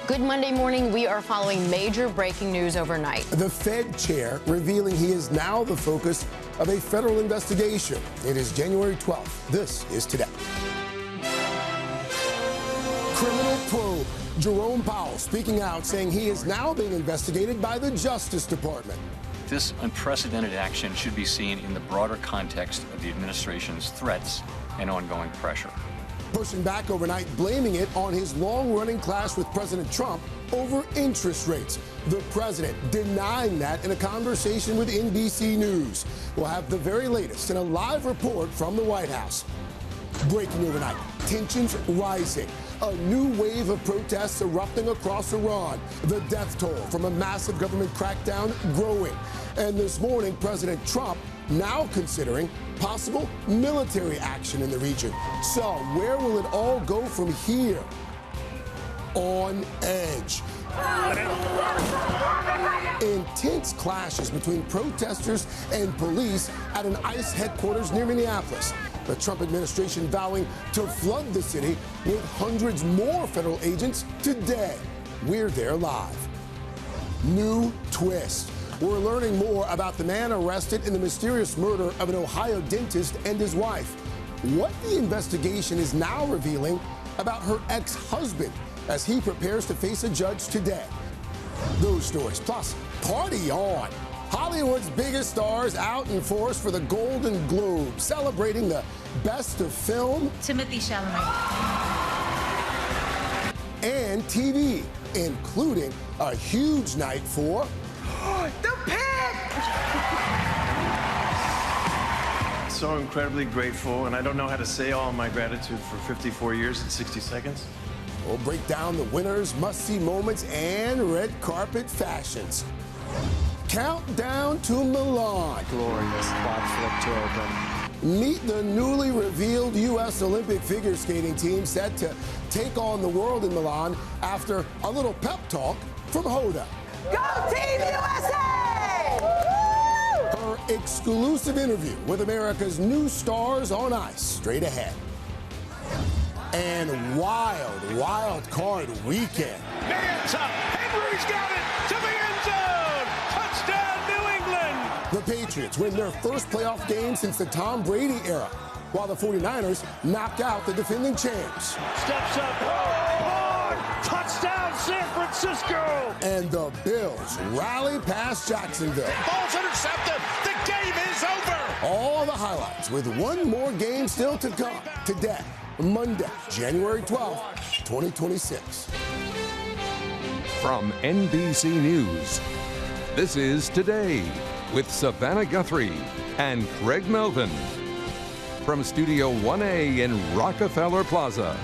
Good Monday morning. We are following major breaking news overnight. The Fed chair revealing he is now the focus of a federal investigation. It is January 12th. This is Today. Criminal probe. Jerome Powell speaking out, saying he is now being investigated by the Justice Department. This unprecedented action should be seen in the broader context of the administration's threats and ongoing pressure. Pushing back overnight, blaming it on his long-running clash with President Trump over interest rates. The president denying that in a conversation with NBC News. We'll have the very latest in a live report from the White House. Breaking overnight, tensions rising. A new wave of protests erupting across Iran. The death toll from a massive government crackdown growing. And this morning, President Trump now considering possible military action in the region. So where will it all go from here? On edge. Intense clashes between protesters and police at an ICE headquarters near Minneapolis. The Trump administration vowing to flood the city with hundreds more federal agents today. We're there live. New twist. We're learning more about the man arrested in the mysterious murder of an Ohio dentist and his wife. What the investigation is now revealing about her ex-husband as he prepares to face a judge today. Those stories, plus party on. Hollywood's biggest stars out in force for the Golden Globe, celebrating the best of film. Timothée Chalamet. And TV, including a huge night for... The Pit! So incredibly grateful, and I don't know how to say all my gratitude for 54 years and 60 seconds. We'll break down the winners, must-see moments, and red carpet fashions. Countdown to Milan. Glorious quad flip to open. Meet the newly revealed U.S. Olympic figure skating team set to take on the world in Milan after a little pep talk from Hoda. Go Team USA! Her exclusive interview with America's new stars on ice straight ahead. And wild card weekend. Hands up, Henry's got it to the end zone. Touchdown, New England. The Patriots win their first playoff game since the Tom Brady era, while the 49ers knock out the defending champs. Steps up, touchdown, San Francisco. And the Bills rally past Jacksonville. Ball's intercepted. The game is over. All the highlights with one more game still to come today, Monday, January 12th, 2026. From NBC News, this is Today with Savannah Guthrie and Craig Melvin. From Studio 1A in Rockefeller Plaza.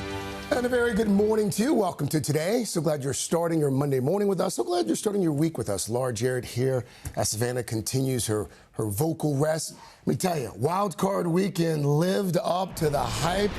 And a very good morning to you. Welcome to Today. So glad you're starting your Monday morning with us. So glad you're starting your week with us. Laura Jarrett here as Savannah continues her vocal rest. Let me tell you, wild card weekend lived up to the hype.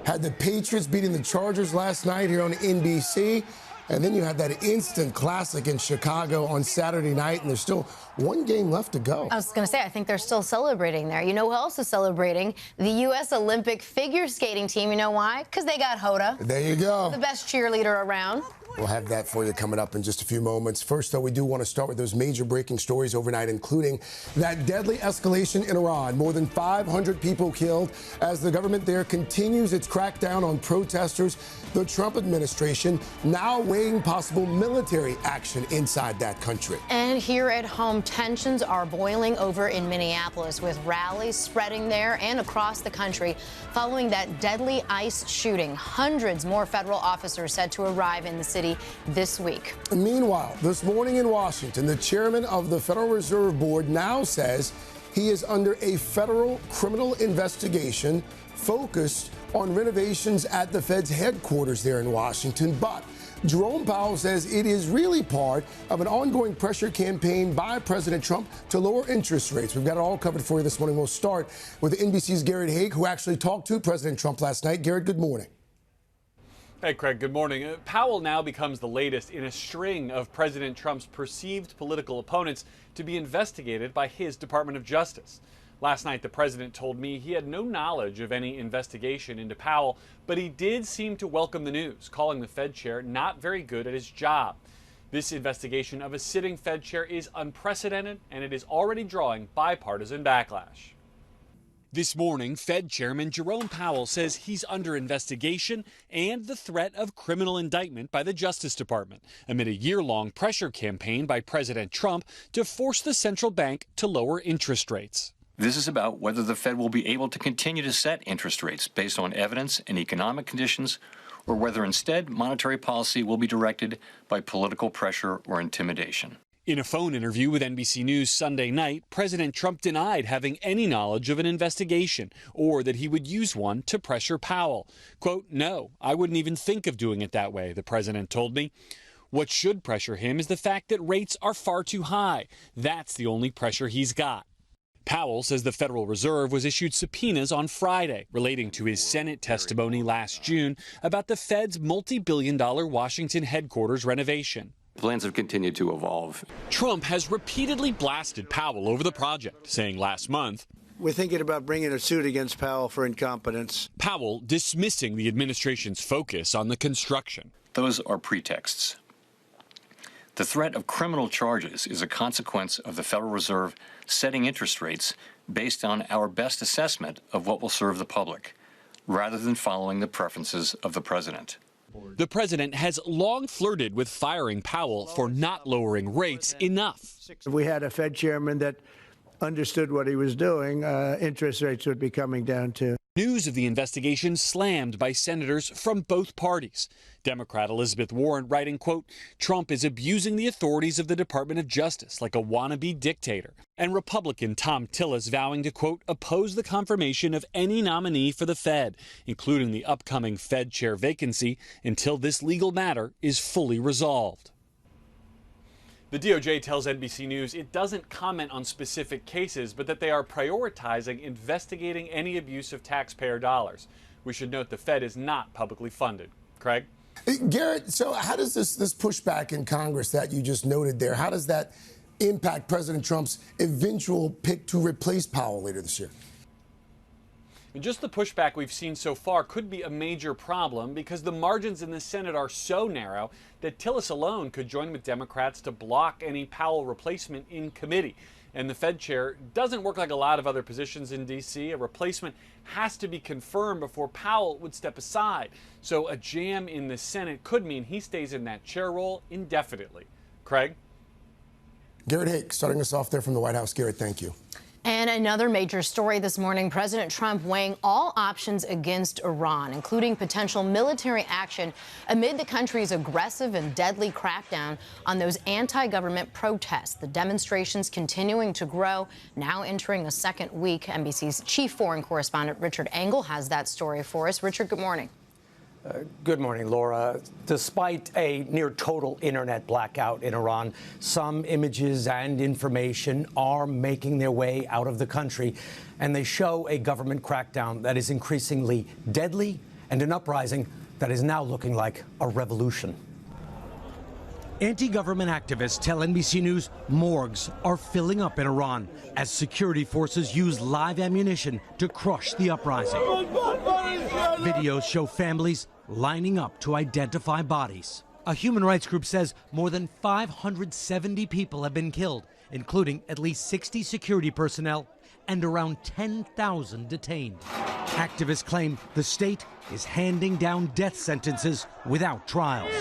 Had the Patriots beating the Chargers last night here on NBC. And then you had that instant classic in Chicago on Saturday night, and there's still one game left to go. I was going to say, I think they're still celebrating there. You know who else is celebrating? The U.S. Olympic figure skating team. You know why? Because they got Hoda. There you go. The best cheerleader around. We'll have that for you coming up in just a few moments. First, though, we do want to start with those major breaking stories overnight, including that deadly escalation in Iran. More than 500 people killed as the government there continues its crackdown on protesters. The Trump administration now weighing possible military action inside that country. And here at home, tensions are boiling over in Minneapolis with rallies spreading there and across the country following that deadly ICE shooting. Hundreds more federal officers said to arrive in the city this week. Meanwhile, this morning in Washington, the chairman of the Federal Reserve Board now says he is under a federal criminal investigation focused on renovations at the Fed's headquarters there in Washington. But Jerome Powell says it is really part of an ongoing pressure campaign by President Trump to lower interest rates. We've got it all covered for you this morning. We'll start with NBC's Garrett Haake, who actually talked to President Trump last night. Garrett, good morning. Hey, Craig, good morning. Powell now becomes the latest in a string of President Trump's perceived political opponents to be investigated by his Department of Justice. Last night, the president told me he had no knowledge of any investigation into Powell, but he did seem to welcome the news, calling the Fed chair not very good at his job. This investigation of a sitting Fed chair is unprecedented, and it is already drawing bipartisan backlash. This morning, Fed Chairman Jerome Powell says he's under investigation and the threat of criminal indictment by the Justice Department amid a year-long pressure campaign by President Trump to force the central bank to lower interest rates. This is about whether the Fed will be able to continue to set interest rates based on evidence and economic conditions, or whether instead monetary policy will be directed by political pressure or intimidation. In a phone interview with NBC News Sunday night, President Trump denied having any knowledge of an investigation or that he would use one to pressure Powell. Quote, "No, I wouldn't even think of doing it that way," the president told me. What should pressure him is the fact that rates are far too high. That's the only pressure he's got. Powell says the Federal Reserve was issued subpoenas on Friday relating to his Senate testimony last June about the Fed's multi-billion-dollar Washington headquarters renovation. Plans have continued to evolve. Trump has repeatedly blasted Powell over the project, saying last month, "We're thinking about bringing a suit against Powell for incompetence." Powell dismissing the administration's focus on the construction. Those are pretexts. The threat of criminal charges is a consequence of the Federal Reserve setting interest rates based on our best assessment of what will serve the public, rather than following the preferences of the president. The president has long flirted with firing Powell for not lowering rates enough. If we had a Fed chairman that understood what he was doing, interest rates would be coming down too. News of the investigation slammed by senators from both parties. Democrat Elizabeth Warren writing, quote, "Trump is abusing the authorities of the Department of Justice like a wannabe dictator." And Republican Tom Tillis vowing to, quote, "oppose the confirmation of any nominee for the Fed, including the upcoming Fed chair vacancy, until this legal matter is fully resolved." The DOJ tells NBC News it doesn't comment on specific cases, but that they are prioritizing investigating any abuse of taxpayer dollars. We should note the Fed is not publicly funded. Craig? Garrett, so how does this pushback in Congress that you just noted there, how does that impact President Trump's eventual pick to replace Powell later this year? And just the pushback we've seen so far could be a major problem because the margins in the Senate are so narrow that Tillis alone could join with Democrats to block any Powell replacement in committee. And the Fed chair doesn't work like a lot of other positions in D.C. A replacement has to be confirmed before Powell would step aside. So a jam in the Senate could mean he stays in that chair role indefinitely. Craig? Garrett Haake, starting us off there from the White House. Garrett, thank you. And another major story this morning, President Trump weighing all options against Iran, including potential military action amid the country's aggressive and deadly crackdown on those anti-government protests. The demonstrations continuing to grow, now entering a second week. NBC's chief foreign correspondent Richard Engel has that story for us. Richard, good morning. Good morning, Laura. Despite a near total internet blackout in Iran, some images and information are making their way out of the country, and they show a government crackdown that is increasingly deadly and an uprising that is now looking like a revolution. Anti-government activists tell NBC News morgues are filling up in Iran as security forces use live ammunition to crush the uprising. Videos show families lining up to identify bodies. A human rights group says more than 570 people have been killed, including at least 60 security personnel and around 10,000 detained. Activists claim the state is handing down death sentences without trials.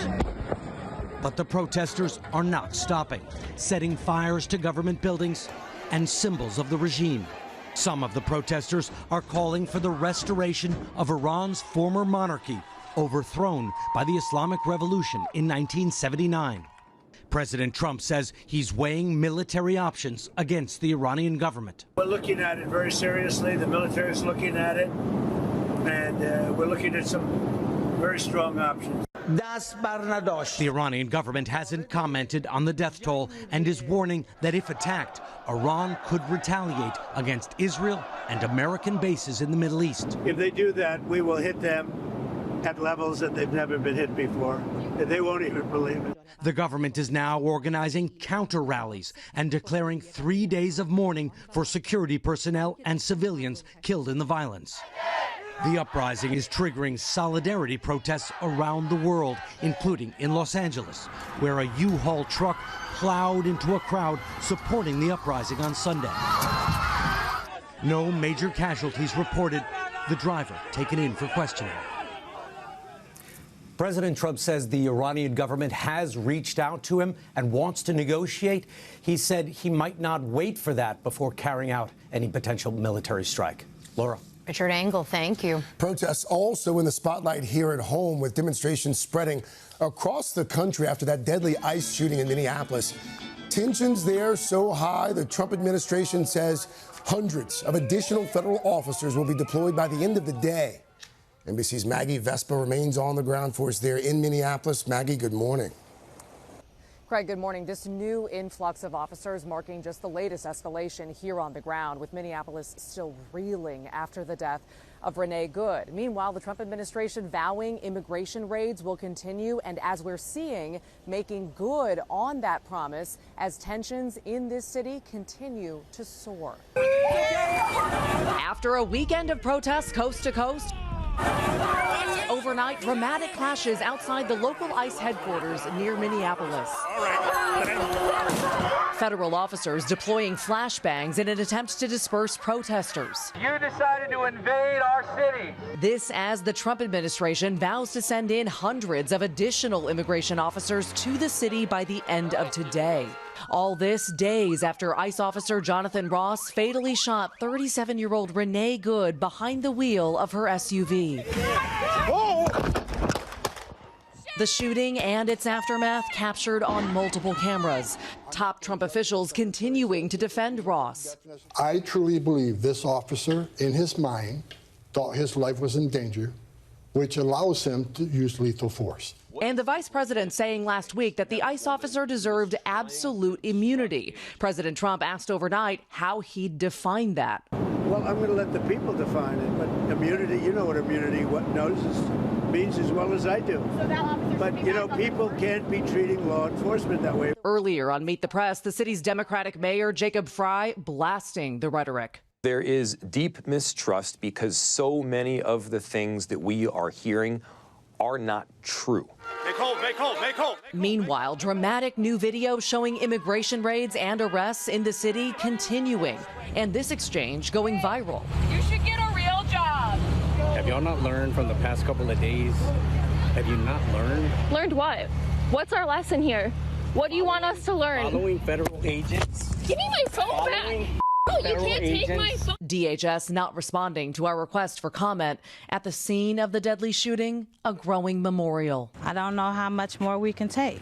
But the protesters are not stopping, setting fires to government buildings and symbols of the regime. Some of the protesters are calling for the restoration of Iran's former monarchy, overthrown by the Islamic Revolution in 1979. President Trump says he's weighing military options against the Iranian government. We're looking at it very seriously. The military is looking at it, and we're looking at some very strong options. The Iranian government hasn't commented on the death toll and is warning that if attacked, Iran could retaliate against Israel and American bases in the Middle East. If they do that, we will hit them at levels that they've never been hit before. They won't even believe it. The government is now organizing counter rallies and declaring 3 days of mourning for security personnel and civilians killed in the violence. The uprising is triggering solidarity protests around the world, including in Los Angeles, where a U-Haul truck plowed into a crowd supporting the uprising on Sunday. No major casualties reported. The driver taken in for questioning. President Trump says the Iranian government has reached out to him and wants to negotiate. He said he might not wait for that before carrying out any potential military strike. Laura. Richard Engel, thank you. Protests also in the spotlight here at home, with demonstrations spreading across the country after that deadly ICE shooting in Minneapolis. Tensions there so high, the Trump administration says hundreds of additional federal officers will be deployed by the end of the day. NBC's Maggie Vespa remains on the ground for us there in Minneapolis. Maggie, good morning. Craig, good morning. This new influx of officers marking just the latest escalation here on the ground, with Minneapolis still reeling after the death of Renee Good. Meanwhile, the Trump administration vowing immigration raids will continue, and as we're seeing, making good on that promise as tensions in this city continue to soar. After a weekend of protests coast to coast, overnight dramatic clashes outside the local ICE headquarters near Minneapolis. Federal officers deploying flashbangs in an attempt to disperse protesters. You decided to invade our city. This as the Trump administration vows to send in hundreds of additional immigration officers to the city by the end of today. All this days after ICE officer Jonathan Ross fatally shot 37-year-old Renee Good behind the wheel of her SUV. Oh! The shooting and its aftermath captured on multiple cameras. Top Trump officials continuing to defend Ross. I truly believe this officer, in his mind, thought his life was in danger, which allows him to use lethal force. And the vice president saying last week that the ICE officer deserved absolute immunity. President Trump asked overnight how he'd define that. Well, I'm going to let the people define it, but immunity, you know what immunity means as well as I do. But, you know, people can't be treating law enforcement that way. Earlier on Meet the Press, the city's Democratic mayor, Jacob Frey, blasting the rhetoric. There is deep mistrust because so many of the things that we are hearing are not true. Make hold, make hold, make hold. Meanwhile, dramatic new video showing immigration raids and arrests in the city continuing, and this exchange going viral. You should get a real job. Have y'all not learned from the past couple of days? Have you not learned? Learned what? What's our lesson here? What do you want us to learn? Following federal agents. Give me my phone back. No, you can't take my phone. DHS not responding to our request for comment. At the scene of the deadly shooting, a growing memorial. I don't know how much more we can take.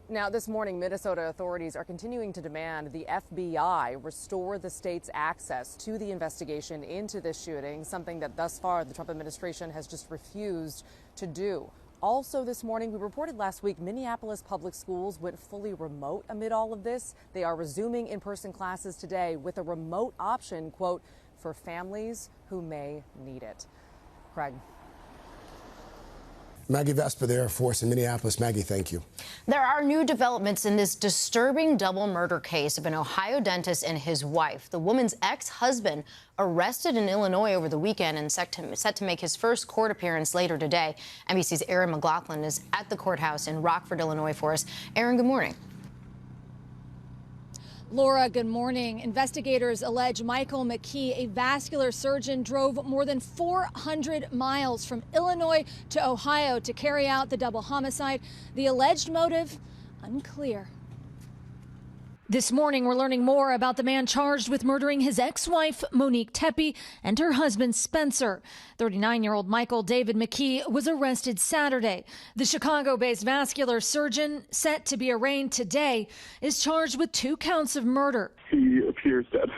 Now, this morning, Minnesota authorities are continuing to demand the FBI restore the state's access to the investigation into this shooting, something that thus far the Trump administration has just refused to do. Also this morning, we reported last week, Minneapolis public schools went fully remote amid all of this. They are resuming in-person classes today with a remote option, quote, for families who may need it. Craig. Maggie Vespa there for us in Minneapolis. Maggie, thank you. There are new developments in this disturbing double murder case of an Ohio dentist and his wife. The woman's ex-husband arrested in Illinois over the weekend and set to make his first court appearance later today. NBC's Aaron McLaughlin is at the courthouse in Rockford, Illinois for us. Aaron, good morning. Laura, good morning. Investigators allege Michael McKee, a vascular surgeon, drove more than 400 miles from Illinois to Ohio to carry out the double homicide. The alleged motive, unclear. This morning, we're learning more about the man charged with murdering his ex-wife, Monique Tepe, and her husband, Spencer. 39-year-old Michael David McKee was arrested Saturday. The Chicago-based vascular surgeon, set to be arraigned today, is charged with 2 counts of murder. He appears dead.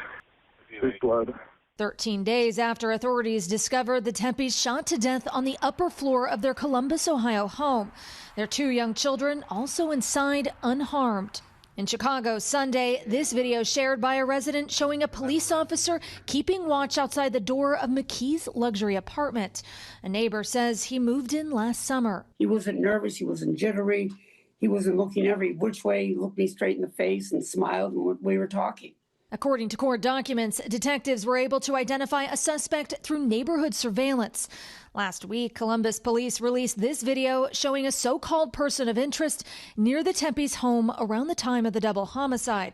His blood. 13 days after authorities discovered the Tepes shot to death on the upper floor of their Columbus, Ohio home. Their 2 young children also inside unharmed. In Chicago Sunday, this video shared by a resident showing a police officer keeping watch outside the door of McKee's luxury apartment. A neighbor says he moved in last summer. He wasn't nervous, he wasn't jittery, he wasn't looking every which way. He looked me straight in the face and smiled when we were talking. According to court documents, detectives were able to identify a suspect through neighborhood surveillance. Last week, Columbus police released this video showing a so-called person of interest near the Tempe's home around the time of the double homicide.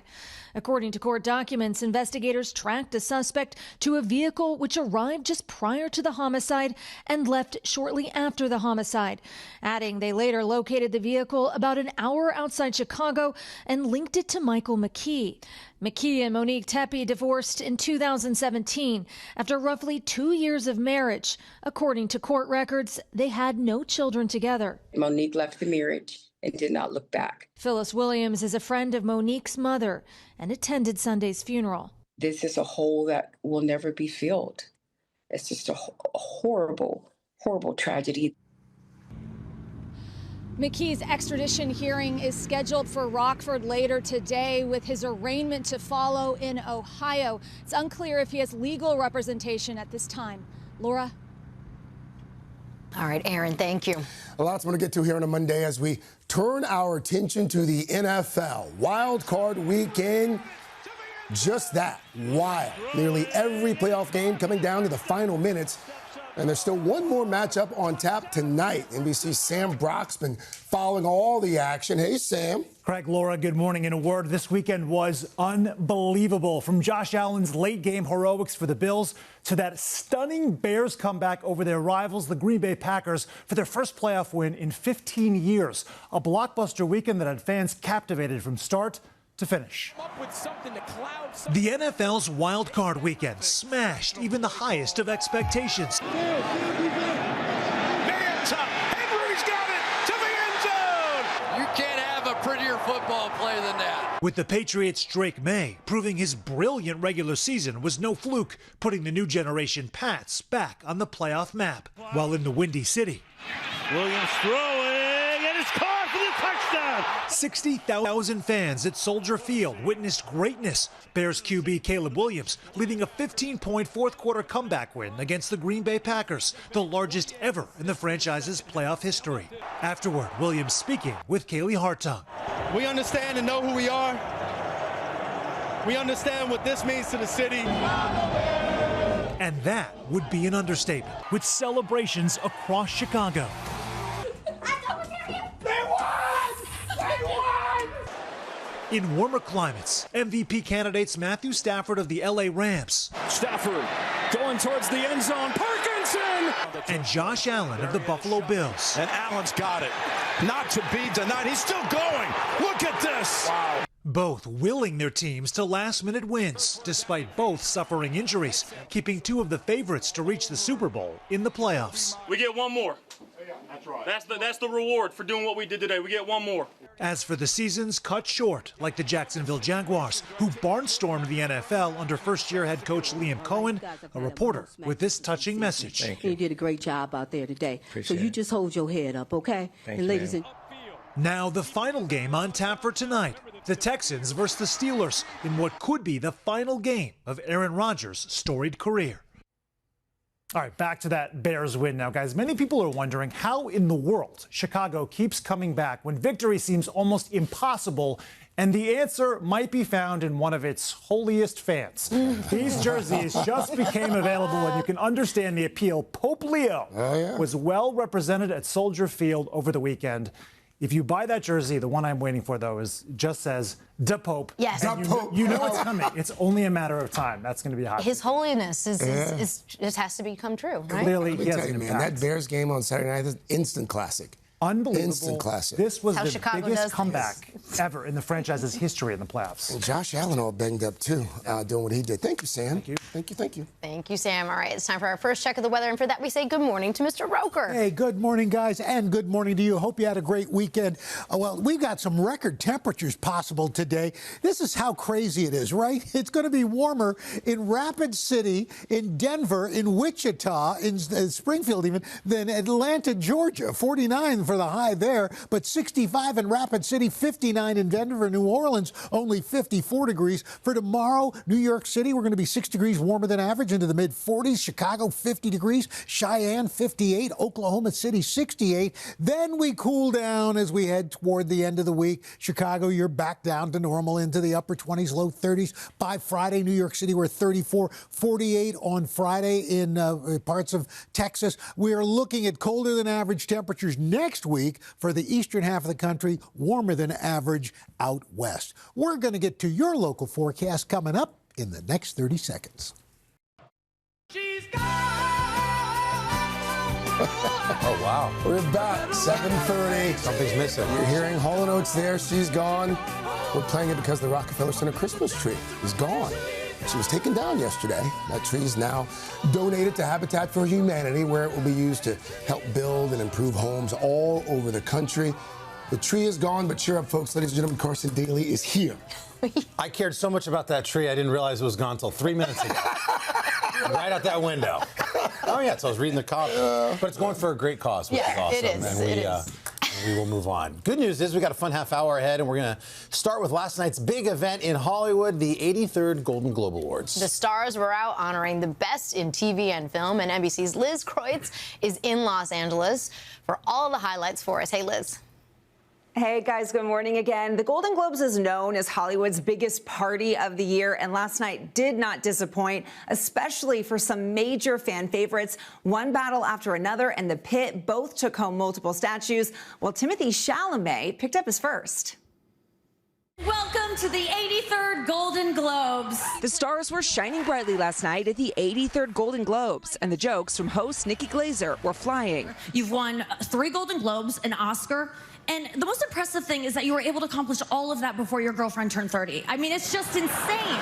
According to court documents, investigators tracked a suspect to a vehicle which arrived just prior to the homicide and left shortly after the homicide. Adding, they later located the vehicle about an hour outside Chicago and linked it to Michael McKee. McKee and Monique Tepe divorced in 2017 after roughly 2 years of marriage. According to court records, they had no children together. Monique left the marriage and did not look back. Phyllis Williams is a friend of Monique's mother and attended Sunday's funeral. This is a hole that will never be filled. It's just a horrible, horrible tragedy. McKee's extradition hearing is scheduled for Rockford later today, with his arraignment to follow in Ohio. It's unclear if he has legal representation at this time. Laura? All right, Aaron, thank you. A lot's going to get to here on a Monday as we turn our attention to the NFL. Wild Card Weekend, just that, wild. Nearly every playoff game coming down to the final minutes. And there's still one more matchup on tap tonight. NBC's Sam Brock's been following all the action. Hey, Sam. Craig, Laura, good morning. In a word, this weekend was unbelievable. From Josh Allen's late game heroics for the Bills to that stunning Bears comeback over their rivals, the Green Bay Packers, for their first playoff win in 15 years. A blockbuster weekend that had fans captivated from start to finish. The NFL's Wild Card Weekend smashed even the highest of expectations. Henry's got it to the end zone. You can't have a prettier football play than that. With the Patriots' Drake May proving his brilliant regular season was no fluke, putting the new generation Pats back on the playoff map. While in the Windy City, Williams throwing, and it's caught for the touchdown. 60,000 fans at Soldier Field witnessed greatness. Bears QB Caleb Williams leading a 15-point fourth-quarter comeback win against the Green Bay Packers, the largest ever in the franchise's playoff history. Afterward, Williams speaking with Kaylee Hartung. We understand and know who we are. We understand what this means to the city. And that would be an understatement. With celebrations across Chicago. In warmer climates, MVP candidates Matthew Stafford of the LA Rams. Stafford going towards the end zone. Parkinson! And Josh Allen of the Buffalo Bills. And Allen's got it. Not to be denied. He's still going. Look at this. Wow. Both willing their teams to last-minute wins, despite both suffering injuries, keeping two of the favorites to reach the Super Bowl in the playoffs. We get one more. That's right. That's the reward for doing what we did today. We get one more. As for the seasons cut short, like the Jacksonville Jaguars, who barnstormed the NFL under first-year head coach Liam Cohen, a reporter with this touching message. Thank you. You did a great job out there today. So you just hold your head up, okay? Thank and you, ladies ma'am. and Now the final game on tap for tonight. The Texans versus the Steelers in what could be the final game of Aaron Rodgers' storied career. All right, back to that Bears win now, guys. Many people are wondering how in the world Chicago keeps coming back when victory seems almost impossible, and the answer might be found in one of its holiest fans. These jerseys just became available, and you can understand the appeal. Pope Leo was well represented at Soldier Field over the weekend. If you buy that jersey, the one I'm waiting for, though, just says, "Da Pope." Yes. You know it's coming. It's only a matter of time. That's going to be hot. His holiness is just has to become true, right? Clearly, Let me tell you, man, that Bears game on Saturday night is instant classic. Unbelievable. Instant classic. This was How the Chicago biggest does comeback ever in the franchise's history in the playoffs. And Josh Allen all banged up, too, doing what he did. Thank you, Sam. Thank you. Thank you. Thank you. Thank you, Sam. All right, it's time for our first check of the weather. And for that, we say good morning to Mr. Roker. Hey, good morning, guys, and good morning to you. Hope you had a great weekend. Well, we've got some record temperatures possible today. This is how crazy it is, right? It's going to be warmer in Rapid City, in Denver, in Wichita, in Springfield even, than Atlanta, Georgia. 49 Manhattan for the high there, but 65 in Rapid City, 59 in Denver, New Orleans, only 54 degrees. For tomorrow, New York City, we're going to be 6 degrees warmer than average into the mid-40s. Chicago, 50 degrees. Cheyenne, 58. Oklahoma City, 68. Then we cool down as we head toward the end of the week. Chicago, you're back down to normal into the upper 20s, low 30s. By Friday, New York City, we're 34, 48 on Friday in parts of Texas. We are looking at colder than average temperatures next week for the eastern half of the country, warmer than average out west. We're going to get to your local forecast coming up in the next 30 seconds. Oh, wow. We're back, 7:30. Something's missing. You're hearing Hall & Oates there. She's gone. We're playing it because the Rockefeller Center Christmas tree is gone. She was taken down yesterday. That tree is now donated to Habitat for Humanity, where it will be used to help build and improve homes all over the country. The tree is gone, but cheer up, folks. Ladies and gentlemen, Carson Daly is here. I cared so much about that tree, I didn't realize it was gone until 3 minutes ago. Right out that window. Oh, yeah, so I was reading the copy. But it's going for a great cause, which is awesome. It is. And we will move on. Good news is we got a fun half hour ahead, and we're going to start with last night's big event in Hollywood, the 83rd Golden Globe Awards. The stars were out honoring the best in TV and film, and NBC's Liz Kreutz is in Los Angeles for all the highlights for us. Hey, Liz. Hey guys, good morning again. The Golden Globes is known as Hollywood's biggest party of the year, and last night did not disappoint, especially for some major fan favorites. One battle after another, and The Pit both took home multiple statues, while Timothée Chalamet picked up his first. Welcome to the 83rd Golden Globes. The stars were shining brightly last night at the 83rd Golden Globes, and the jokes from host Nikki Glaser were flying. You've won 3 Golden Globes, an Oscar, and the most impressive thing is that you were able to accomplish all of that before your girlfriend turned 30. I mean, it's just insane.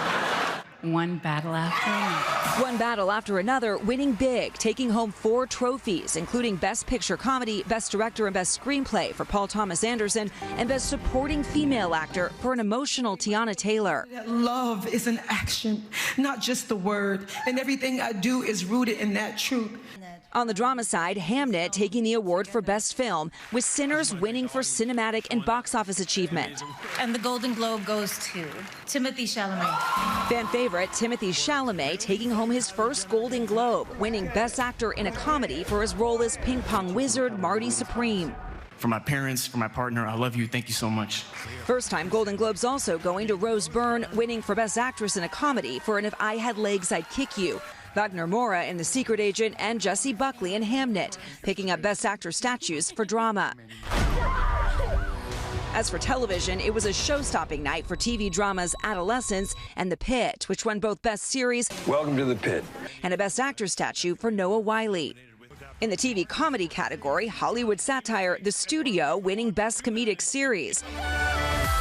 One battle after another. One battle after another, winning big, taking home 4 trophies, including Best Picture Comedy, Best Director and Best Screenplay for Paul Thomas Anderson, and Best Supporting Female Actor for an emotional Tiana Taylor. That love is an action, not just the word, and everything I do is rooted in that truth. On the drama side, Hamnet taking the award for Best Film, with Sinners winning for cinematic and box office achievement. And the Golden Globe goes to Timothée Chalamet. Fan favorite Timothée Chalamet taking home his first Golden Globe, winning Best Actor in a Comedy for his role as ping pong wizard Marty Supreme. For my parents, for my partner, I love you. Thank you so much. First time Golden Globes also going to Rose Byrne, winning for Best Actress in a Comedy for an If I Had Legs, I'd Kick You. Wagner Moura in The Secret Agent, and Jessie Buckley in Hamnet, picking up Best Actor statues for drama. As for television, it was a show-stopping night for TV dramas Adolescence and The Pit, which won both Best Series. Welcome to The Pit. And a Best Actor statue for Noah Wyle. In the TV comedy category, Hollywood satire The Studio winning Best Comedic Series.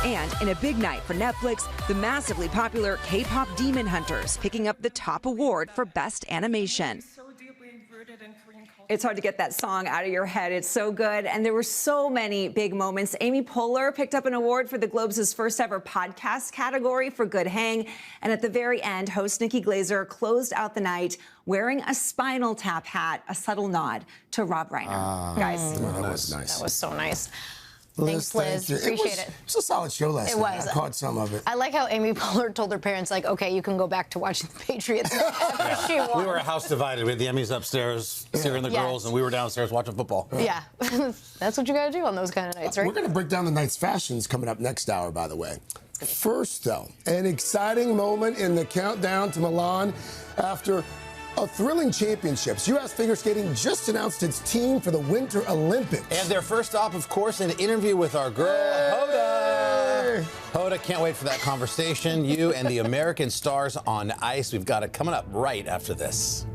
And in a big night for Netflix, the massively popular K-pop Demon Hunters picking up the top award for Best Animation. It's hard to get that song out of your head. It's so good. And there were so many big moments. Amy Poehler picked up an award for the Globes' first ever podcast category for Good Hang. And at the very end, host Nikki Glaser closed out the night wearing a Spinal Tap hat, a subtle nod to Rob Reiner. Guys. That was nice. That was so nice. Liz, Thanks, Liz. Appreciate it. It was a solid show last night. It was. I caught some of it. I like how Amy Poehler told her parents, like, okay, you can go back to watching the Patriots after she won. We were a house divided. We had the Emmys upstairs, cheering the girls, and we were downstairs watching football. Yeah. That's what you got to do on those kind of nights, right? We're going to break down the night's fashions coming up next hour, by the way. First, though, an exciting moment in the countdown to Milan after a thrilling championships. U.S. figure skating just announced its team for the Winter Olympics. And their first stop, of course, an interview with our girl, Hoda. Hoda, can't wait for that conversation. You and the American stars on ice. We've got it coming up right after this.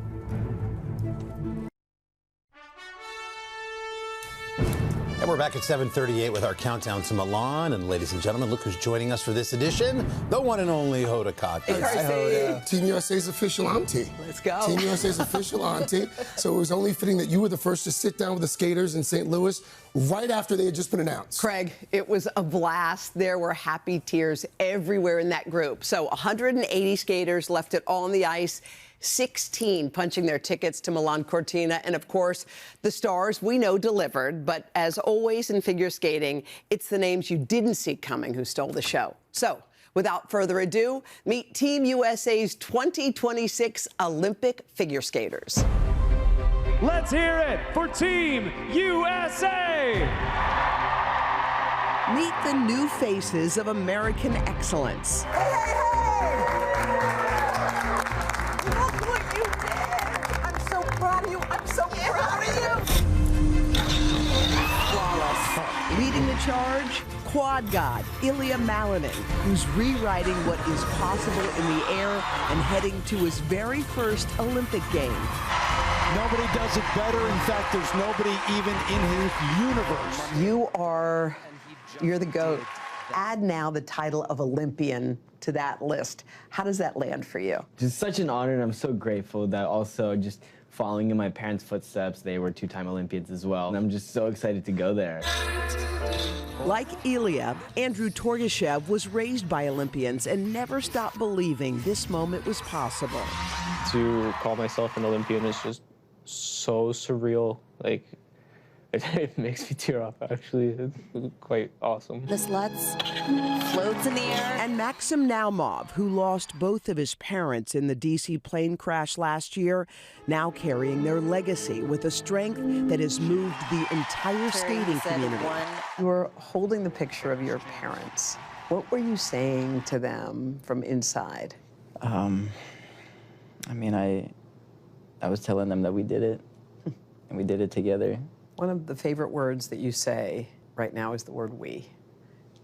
And we're back at 7:38 with our countdown to Milan. And ladies and gentlemen, look who's joining us for this edition. The one and only Hoda Kotb. Hi, Hoda. Team USA's official auntie. Let's go. Team USA's official auntie. So it was only fitting that you were the first to sit down with the skaters in St. Louis right after they had just been announced. Craig, it was a blast. There were happy tears everywhere in that group. So 180 skaters left it all on the ice. 16 punching their tickets to Milan Cortina. And of course, the stars we know delivered. But as always in figure skating, it's the names you didn't see coming who stole the show. So without further ado, meet Team USA's 2026 Olympic figure skaters. Let's hear it for Team USA! Meet the new faces of American excellence. Hey, hey, hey! Look what you did! I'm so proud of you. I'm so proud of you. Flawless. Leading the charge, quad god Ilya Malinin, who's rewriting what is possible in the air and heading to his very first Olympic game. Nobody does it better. In fact, there's nobody even in his universe. You're the GOAT. Add now the title of Olympian to that list. How does that land for you? Just such an honor, and I'm so grateful that also just following in my parents' footsteps, they were two-time Olympians as well. And I'm just so excited to go there. Like Ilya, Andrew Torgashev was raised by Olympians and never stopped believing this moment was possible. To call myself an Olympian is just so surreal. Like, it makes me tear up, actually. It's quite awesome. The sluts floats in the air. And Maxim Naumov, who lost both of his parents in the D.C. plane crash last year, now carrying their legacy with a strength that has moved the entire skating community. You were holding the picture of your parents. What were you saying to them from inside? I mean, I was telling them that we did it, and we did it together. One of the favorite words that you say right now is the word we.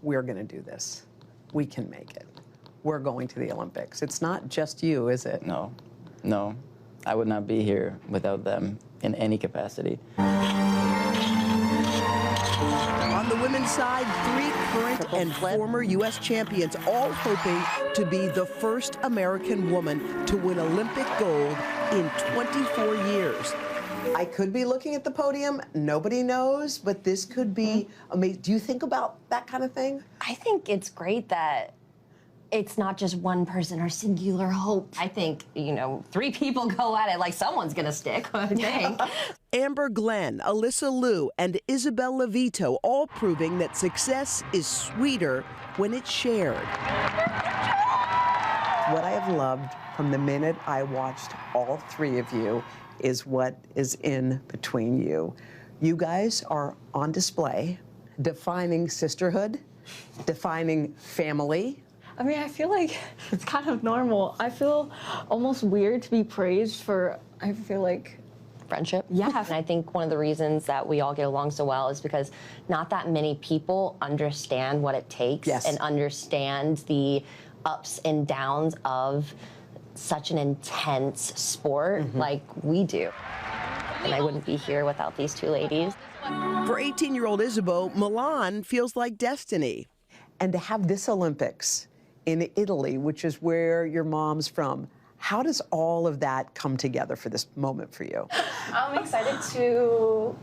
We're going to do this. We can make it. We're going to the Olympics. It's not just you, is it? No, no. I would not be here without them in any capacity. On the women's side, 3 current and former U.S. champions, all hoping to be the first American woman to win Olympic gold in 24 years. I could be looking at the podium. Nobody knows, but this could be amazing. Do you think about that kind of thing? I think it's great that it's not just one person or singular hope. I think, 3 people go at it, like someone's gonna stick, I think. Amber Glenn, Alyssa Liu, and Isabel Levito all proving that success is sweeter when it's shared. What I have loved from the minute I watched all 3 of you is what is in between you. You guys are on display, defining sisterhood, defining family. I mean, I feel like it's kind of normal. I feel almost weird to be praised for, I feel like, friendship. Yeah, and I think one of the reasons that we all get along so well is because not that many people understand what it takes and understand the ups and downs of such an intense sport like we do. And I wouldn't be here without these 2 ladies. For 18-year-old Isabeau, Milan feels like destiny. And to have this Olympics in Italy, which is where your mom's from, how does all of that come together for this moment for you? I'm excited to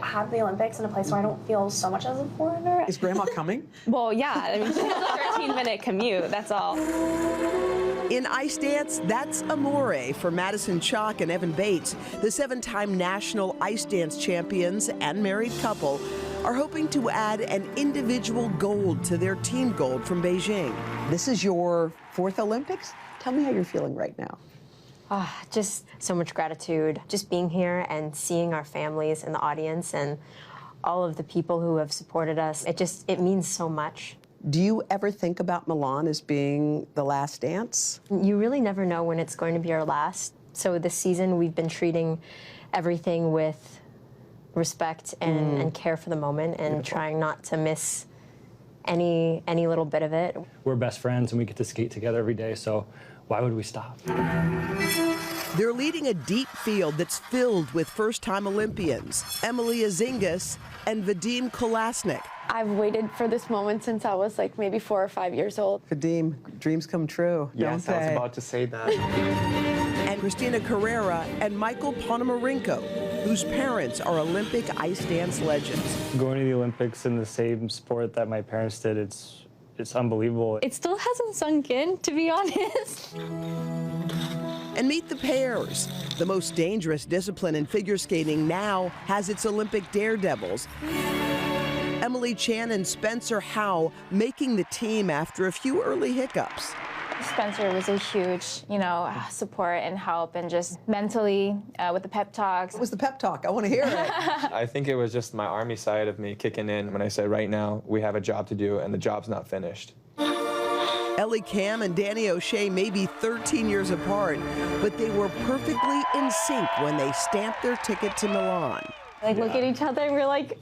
have the Olympics in a place where I don't feel so much as a foreigner. Is Grandma coming? Well, yeah. I mean, she has a 13-minute commute, that's all. In ice dance, that's Amore for Madison Chalk and Evan Bates. The 7-time national ice dance champions and married couple are hoping to add an individual gold to their team gold from Beijing. This is your 4th Olympics? Tell me how you're feeling right now. Just so much gratitude. Just being here and seeing our families in the audience and all of the people who have supported us. It means so much. Do you ever think about Milan as being the last dance? You really never know when it's going to be our last. So this season we've been treating everything with respect and care for the moment and trying not to miss any little bit of it. We're best friends and we get to skate together every day, so why would we stop? They're leading a deep field that's filled with first-time Olympians, Emilia Zingas and Vadim Kolasnik. I've waited for this moment since I was like maybe 4 or 5 years old. Vadim, dreams come true, yes, don't they? I was about to say that. And Christina Carrera and Michael Ponomarenko, whose parents are Olympic ice dance legends. Going to the Olympics in the same sport that my parents did, it's it's unbelievable. It still hasn't sunk in, to be honest. And meet the pairs. The most dangerous discipline in figure skating now has its Olympic daredevils. Emily Chan and Spencer Howe making the team after a few early hiccups. Spencer was a huge, support and help, and just mentally with the pep talks. What was the pep talk? I want to hear it. I think it was just my Army side of me kicking in when I said, right now, we have a job to do, and the job's not finished. Ellie Cam and Danny O'Shea may be 13 years apart, but they were perfectly in sync when they stamped their ticket to Milan. Look at each other and we're like,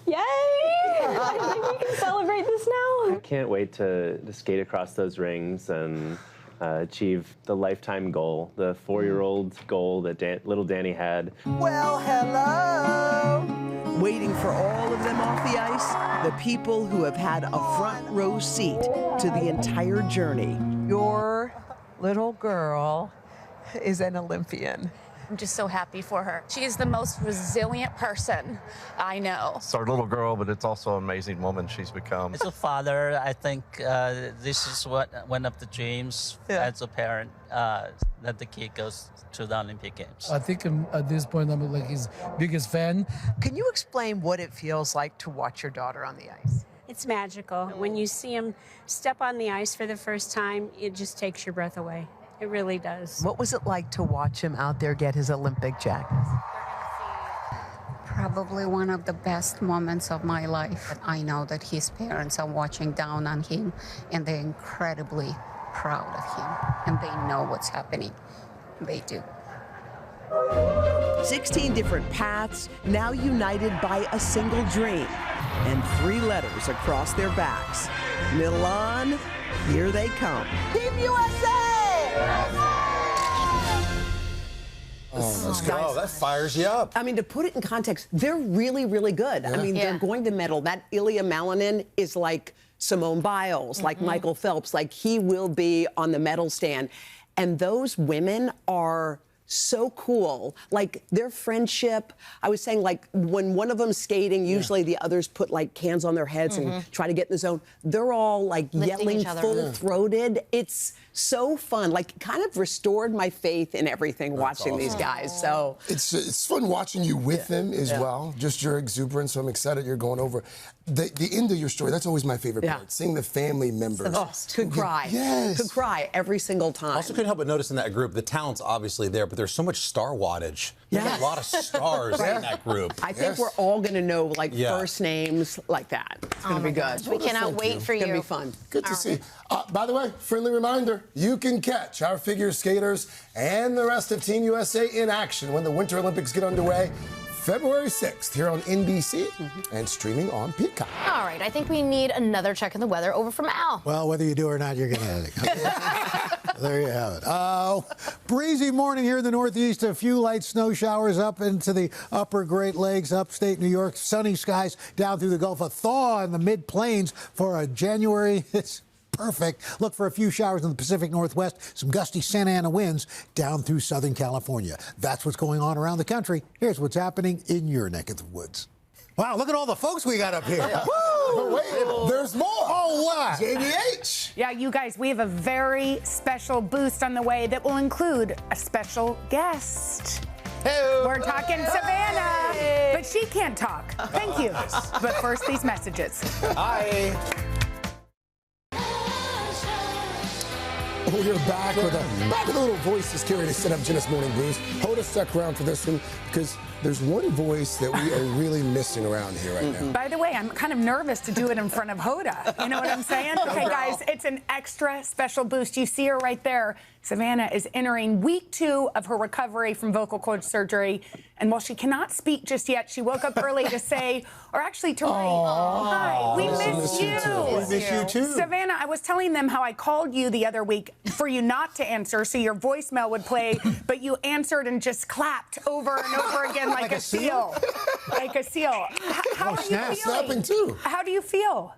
yay! I think we can celebrate this now. I can't wait to skate across those rings and achieve the lifetime goal, the 4-year-old goal that little Danny had. Well, hello! Waiting for all of them off the ice, the people who have had a front row seat to the entire journey. Your little girl is an Olympian. I'm just so happy for her. She is the most resilient person I know. It's our little girl, but it's also an amazing woman she's become. As a father, I think this is one of the dreams as a parent, that the kid goes to the Olympic Games. I think at this point I'm like his biggest fan. Can you explain what it feels like to watch your daughter on the ice? It's magical. When you see him step on the ice for the first time, it just takes your breath away. It really does. What was it like to watch him out there get his Olympic jacket? Probably one of the best moments of my life. I know that his parents are watching down on him, and they're incredibly proud of him, and they know what's happening. They do. 16 different paths, now united by a single dream, and 3 letters across their backs. Milan, here they come. Team USA! Oh, that fires you up. I mean, to put it in context, they're really, really good. Yeah. I mean, they're going to medal. That Ilya Malinin is like Simone Biles, like Michael Phelps, like he will be on the medal stand. And those women are so cool. Like their friendship, I was saying, like when one of them's skating, usually the others put like cans on their heads and try to get in the zone. They're all like Lifting yelling full-throated. It's so fun. Like kind of restored my faith in everything watching these guys. So it's fun watching you with them as well. Just your exuberance. So I'm excited you're going over. The end of your story, that's always my favorite part. Seeing the family members. Could cry. Yes. Could cry every single time. Also couldn't help but notice in that group, the talent's obviously there, but there's so much star wattage. There's a lot of stars in that group. I think we're all going to know like first names like that. It's going to be good. We cannot wait for you. It's going to be fun. Good to see. By the way, friendly reminder, you can catch our figure skaters and the rest of Team USA in action when the Winter Olympics get underway. February 6th here on NBC and streaming on Peacock. All right, I think we need another check of the weather over from Al. Well, whether you do or not, you're going to have it. There you have it. Breezy morning here in the Northeast. A few light snow showers up into the upper Great Lakes, upstate New York. Sunny skies down through the Gulf. A thaw in the mid-plains for a January. It's perfect. Look for a few showers in the Pacific Northwest, some gusty Santa Ana winds down through Southern California. That's what's going on around the country. Here's what's happening in your neck of the woods. Wow, look at all the folks we got up here. Woo! But wait, there's more. Oh, what? JVH. Yeah, you guys, we have a very special boost on the way that will include a special guest. Hey. We're talking Savannah, but she can't talk. Thank you. But first, these messages. Hi. We're back with a little voice that's carrying to set up Jenna's Morning Blues. Hold us stuck around for this one because there's one voice that we are really missing around here right now. By the way, I'm kind of nervous to do it in front of Hoda. You know what I'm saying? Okay, guys, it's an extra special boost. You see her right there. Savannah is entering week 2 of her recovery from vocal cord surgery. And while she cannot speak just yet, she woke up early to say, or actually to write, hi, we miss you. We miss you too. Savannah, I was telling them how I called you the other week for you not to answer so your voicemail would play, but you answered and just clapped over and over again like a seal. Like a seal. How are you feeling? Snapping too. How do you feel?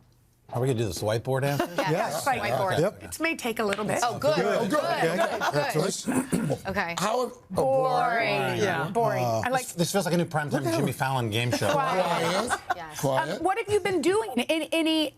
Are we going to do this whiteboard answer? Yes. Like, Yep. It may take a little bit. Oh, good. Good. Good. Okay. How Boring. Yeah. Boring. I like. This feels like a new primetime Jimmy Fallon game show. Quiet. Quiet. What have you been doing?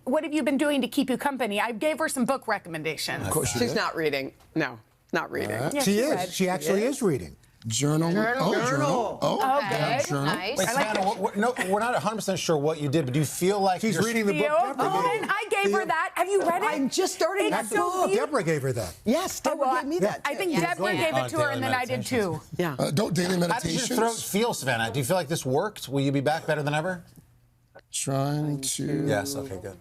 What have you been doing to keep you company? I gave her some book recommendations. Of course you She's did. not reading. No, not reading. Yeah, She read. is. She actually is reading. Journal. Journal. Oh, journal. Oh, Okay. journal. Nice. Wait, Savannah, we're not 100% sure what you did, but do you feel like She's you're reading the book. Theo Deborah gave. Coleman, I gave her that. Have you read it? I'm just starting It's that so book. beautiful. Deborah gave her that. Yes, Deborah gave me that. I think Yeah. Deborah gave it to her, and then I did too. Yeah. Don't daily How does your meditations. throat feel, Savannah? Do you feel like this worked? Will you be back better than ever? Trying to. Yes, okay, good.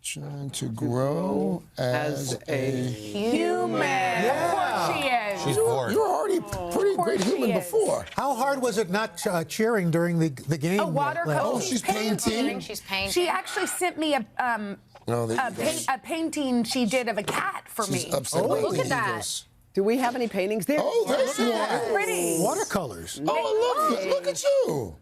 Trying to grow as a Human. Of course she is. She's bored. You were already a pretty great she human is. before. How hard was it not cheering during the game? A watercolor. Oh, she's painting. She's painting. She actually sent me a painting she did of a cat for She's me. upset Oh, about look the at that. Eagles. Do we have any paintings there? Oh, there's one. Pretty. Watercolors. Oh, look at you.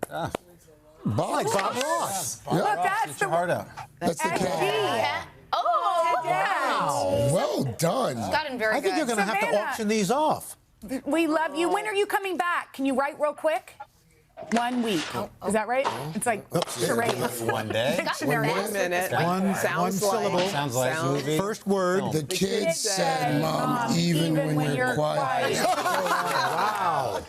Bob Ross. Yeah. Look, that's Get your heart out. That's the cat. Yeah. Oh, Yes. Well done. gotten very I think good. you're going to have to Savannah. auction these off. We love you. When are you coming back? Can you write real quick? 1 week. Is that right? It's like charades. One day. Dictionary. 1 minute. One Sounds syllable. like. Sounds like a movie. First word. The kid said, Mom, even when you're quiet. Wow.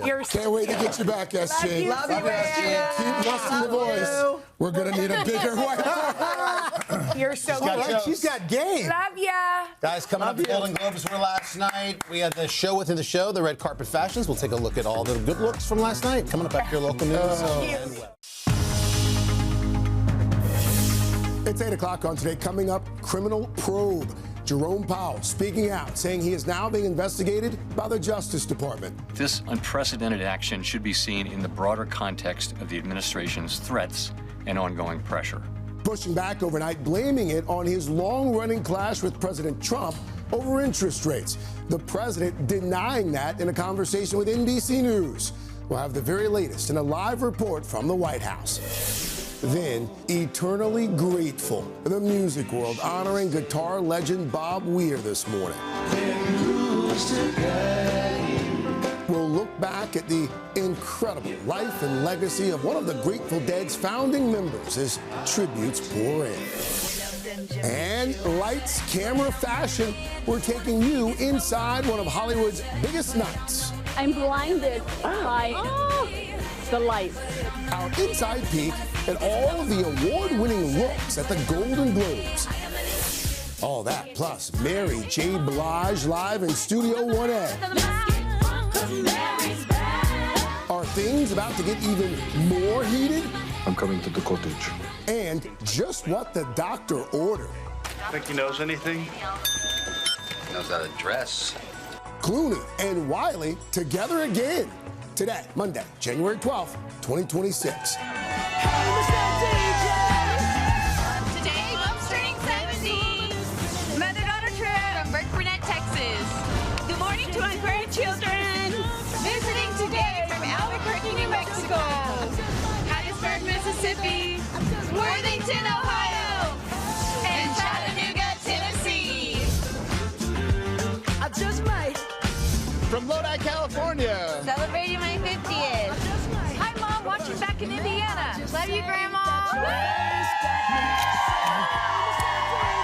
You're Can't wait to get you back, SJ. Love you, SJ. Keep busting the voice. We're going to need a bigger whiteboard. You're so got good. jokes. She's got game. Love ya. Guys, coming up, the Golden Globes were last night. We had the show within the show, the red carpet fashions. We'll take a look at all the good looks from last night. Coming up after your local news. It's 8 o'clock on today. Coming up, criminal probe. Jerome Powell speaking out, saying he is now being investigated by the Justice Department. This unprecedented action should be seen in the broader context of the administration's threats and ongoing pressure. Pushing back overnight, blaming it on his long-running clash with President Trump over interest rates. The president denying that in a conversation with NBC News. We'll have the very latest in a live report from the White House. Then, eternally grateful, the music world honoring guitar legend Bob Weir this morning. We'll look back at the incredible life and legacy of one of the Grateful Dead's founding members as tributes pour in. And lights, camera, fashion, we're taking you inside one of Hollywood's biggest nights. I'm blinded by the lights. Our inside peek at all of the award-winning looks at the Golden Globes. All that, plus Mary J. Blige live in Studio 1A. Are things about to get even more heated? I'm coming to the cottage. And just what the doctor ordered. Think he knows anything? He knows how to dress. Clooney and Wiley together again. Today, Monday, January 12th, 2026. Today, Bob's turning 17. Mother-daughter trip from Burke Burnett, Texas. Good morning to my grandchildren. Visiting today from Albuquerque, New Mexico. Hattiesburg, Mississippi. Worthington, Ohio. And Chattanooga, Tennessee. I just might. From Lodi, California. Celebrating my 50th. Hi, Mom. Watching back in Indiana. Love you, Grandma.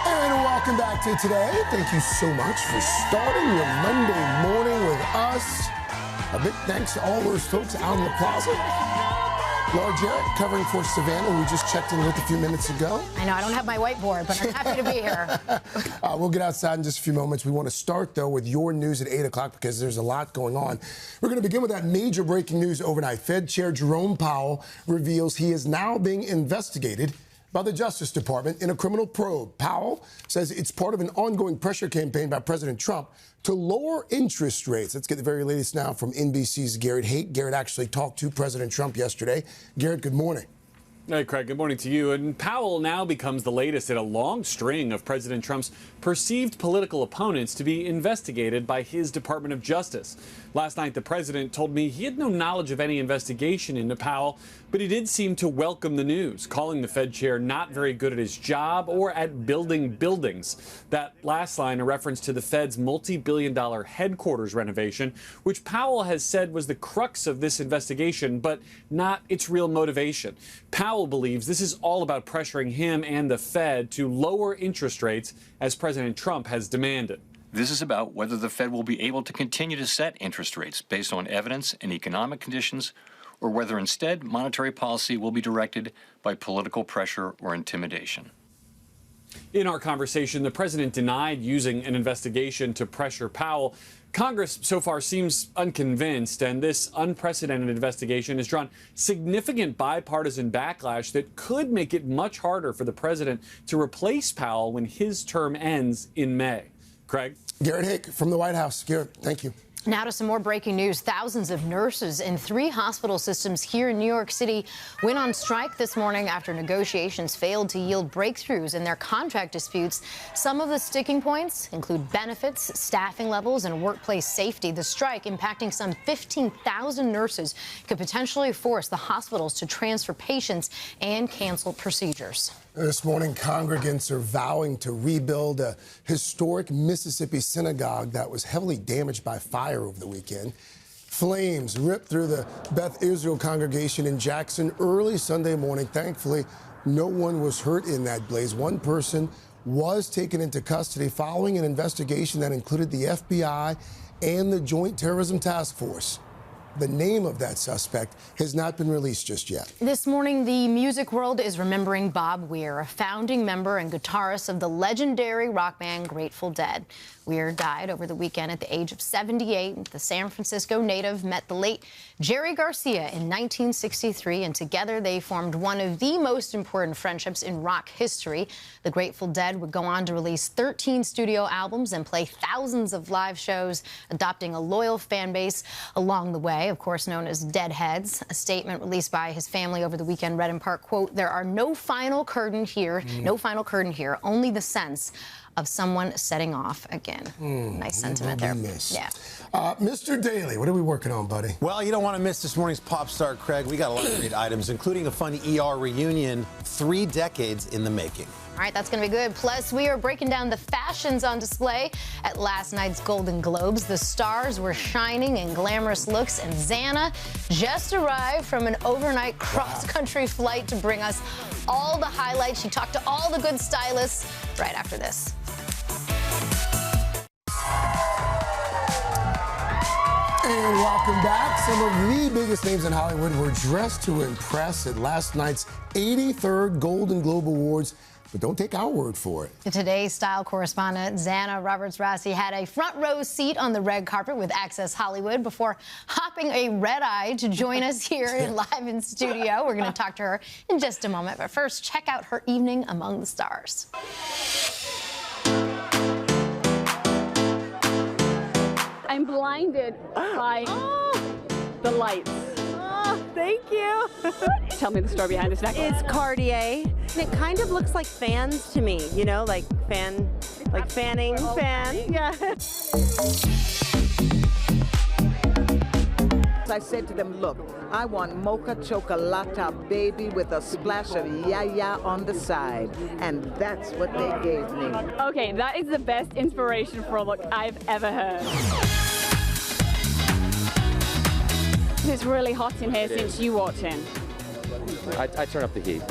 And welcome back to Today. Thank you so much for starting your Monday morning with us. A big thanks to all those folks out in the plaza. Laura Jarrett covering for Savannah, who we just checked in with a few minutes ago. I know I don't have my whiteboard, but I'm happy to be here. We'll get outside in just a few moments. We want to start, though, with your news at 8 o'clock because there's a lot going on. We're going to begin with that major breaking news overnight. Fed Chair Jerome Powell reveals he is now being investigated by the Justice Department in a criminal probe. Powell says it's part of an ongoing pressure campaign by President Trump to lower interest rates. Let's get the very latest now from NBC's Garrett Haight. Garrett actually talked to President Trump yesterday. Garrett, good morning. Hey, Craig, good morning to you. And Powell now becomes the latest in a long string of President Trump's perceived political opponents to be investigated by his Department of Justice. Last night, the president told me he had no knowledge of any investigation into Powell, but he did seem to welcome the news, calling the Fed chair not very good at his job or at building buildings. That last line a reference to the Fed's multi-billion-dollar headquarters renovation, which Powell has said was the crux of this investigation, but not its real motivation. Powell believes this is all about pressuring him and the Fed to lower interest rates, as President Trump has demanded. This is about whether the Fed will be able to continue to set interest rates based on evidence and economic conditions, or whether instead monetary policy will be directed by political pressure or intimidation. In our conversation, the president denied using an investigation to pressure Powell. Congress so far seems unconvinced, and this unprecedented investigation has drawn significant bipartisan backlash that could make it much harder for the president to replace Powell when his term ends in May. Craig? Garrett Hake from the White House. Garrett, thank you. Now to some more breaking news. Thousands of nurses in 3 hospital systems here in New York City went on strike this morning after negotiations failed to yield breakthroughs in their contract disputes. Some of the sticking points include benefits, staffing levels, and workplace safety. The strike, impacting some 15,000 nurses, could potentially force the hospitals to transfer patients and cancel procedures. This morning, congregants are vowing to rebuild a historic Mississippi synagogue that was heavily damaged by fire over the weekend. Flames ripped through the Beth Israel congregation in Jackson early Sunday morning. Thankfully, no one was hurt in that blaze. One person was taken into custody following an investigation that included the FBI and the Joint Terrorism Task Force. The name of that suspect has not been released just yet. This morning, the music world is remembering Bob Weir, a founding member and guitarist of the legendary rock band Grateful Dead. Weir died over the weekend at the age of 78. The San Francisco native met the late Jerry Garcia in 1963, and together they formed one of the most important friendships in rock history. The Grateful Dead would go on to release 13 studio albums and play thousands of live shows, adopting a loyal fan base along the way, of course known as Deadheads. A statement released by his family over the weekend read in part, quote, "There are no final curtain here, only the sense of someone setting off again." Nice sentiment there. Yeah. Mr. Daly, what are we working on, buddy? Well, you don't want to miss this morning's Pop Star, Craig. We got a lot of great items, including a fun ER reunion, 3 decades in the making. All right, that's going to be good. Plus, we are breaking down the fashions on display at last night's Golden Globes. The stars were shining in glamorous looks, and Xana just arrived from an overnight cross-country flight to bring us all the highlights. She talked to all the good stylists right after this. And welcome back. Some of the biggest names in Hollywood were dressed to impress at last night's 83rd Golden Globe Awards. But don't take our word for it. Today's style correspondent Xana Roberts-Rassi had a front row seat on the red carpet with Access Hollywood before hopping a red-eye to join us here live in studio. We're going to talk to her in just a moment. But first, check out her evening among the stars. I'm blinded by the lights. Thank you. Tell me the story behind this necklace. It's Cartier. It kind of looks like fans to me, you know, like fanning, fan. Yeah. I said to them, look, I want mocha chocolata, baby, with a splash of yaya on the side. And that's what they gave me. Okay, that is the best inspiration for a look I've ever heard. It's really hot in here since you walked in. I turn up the heat.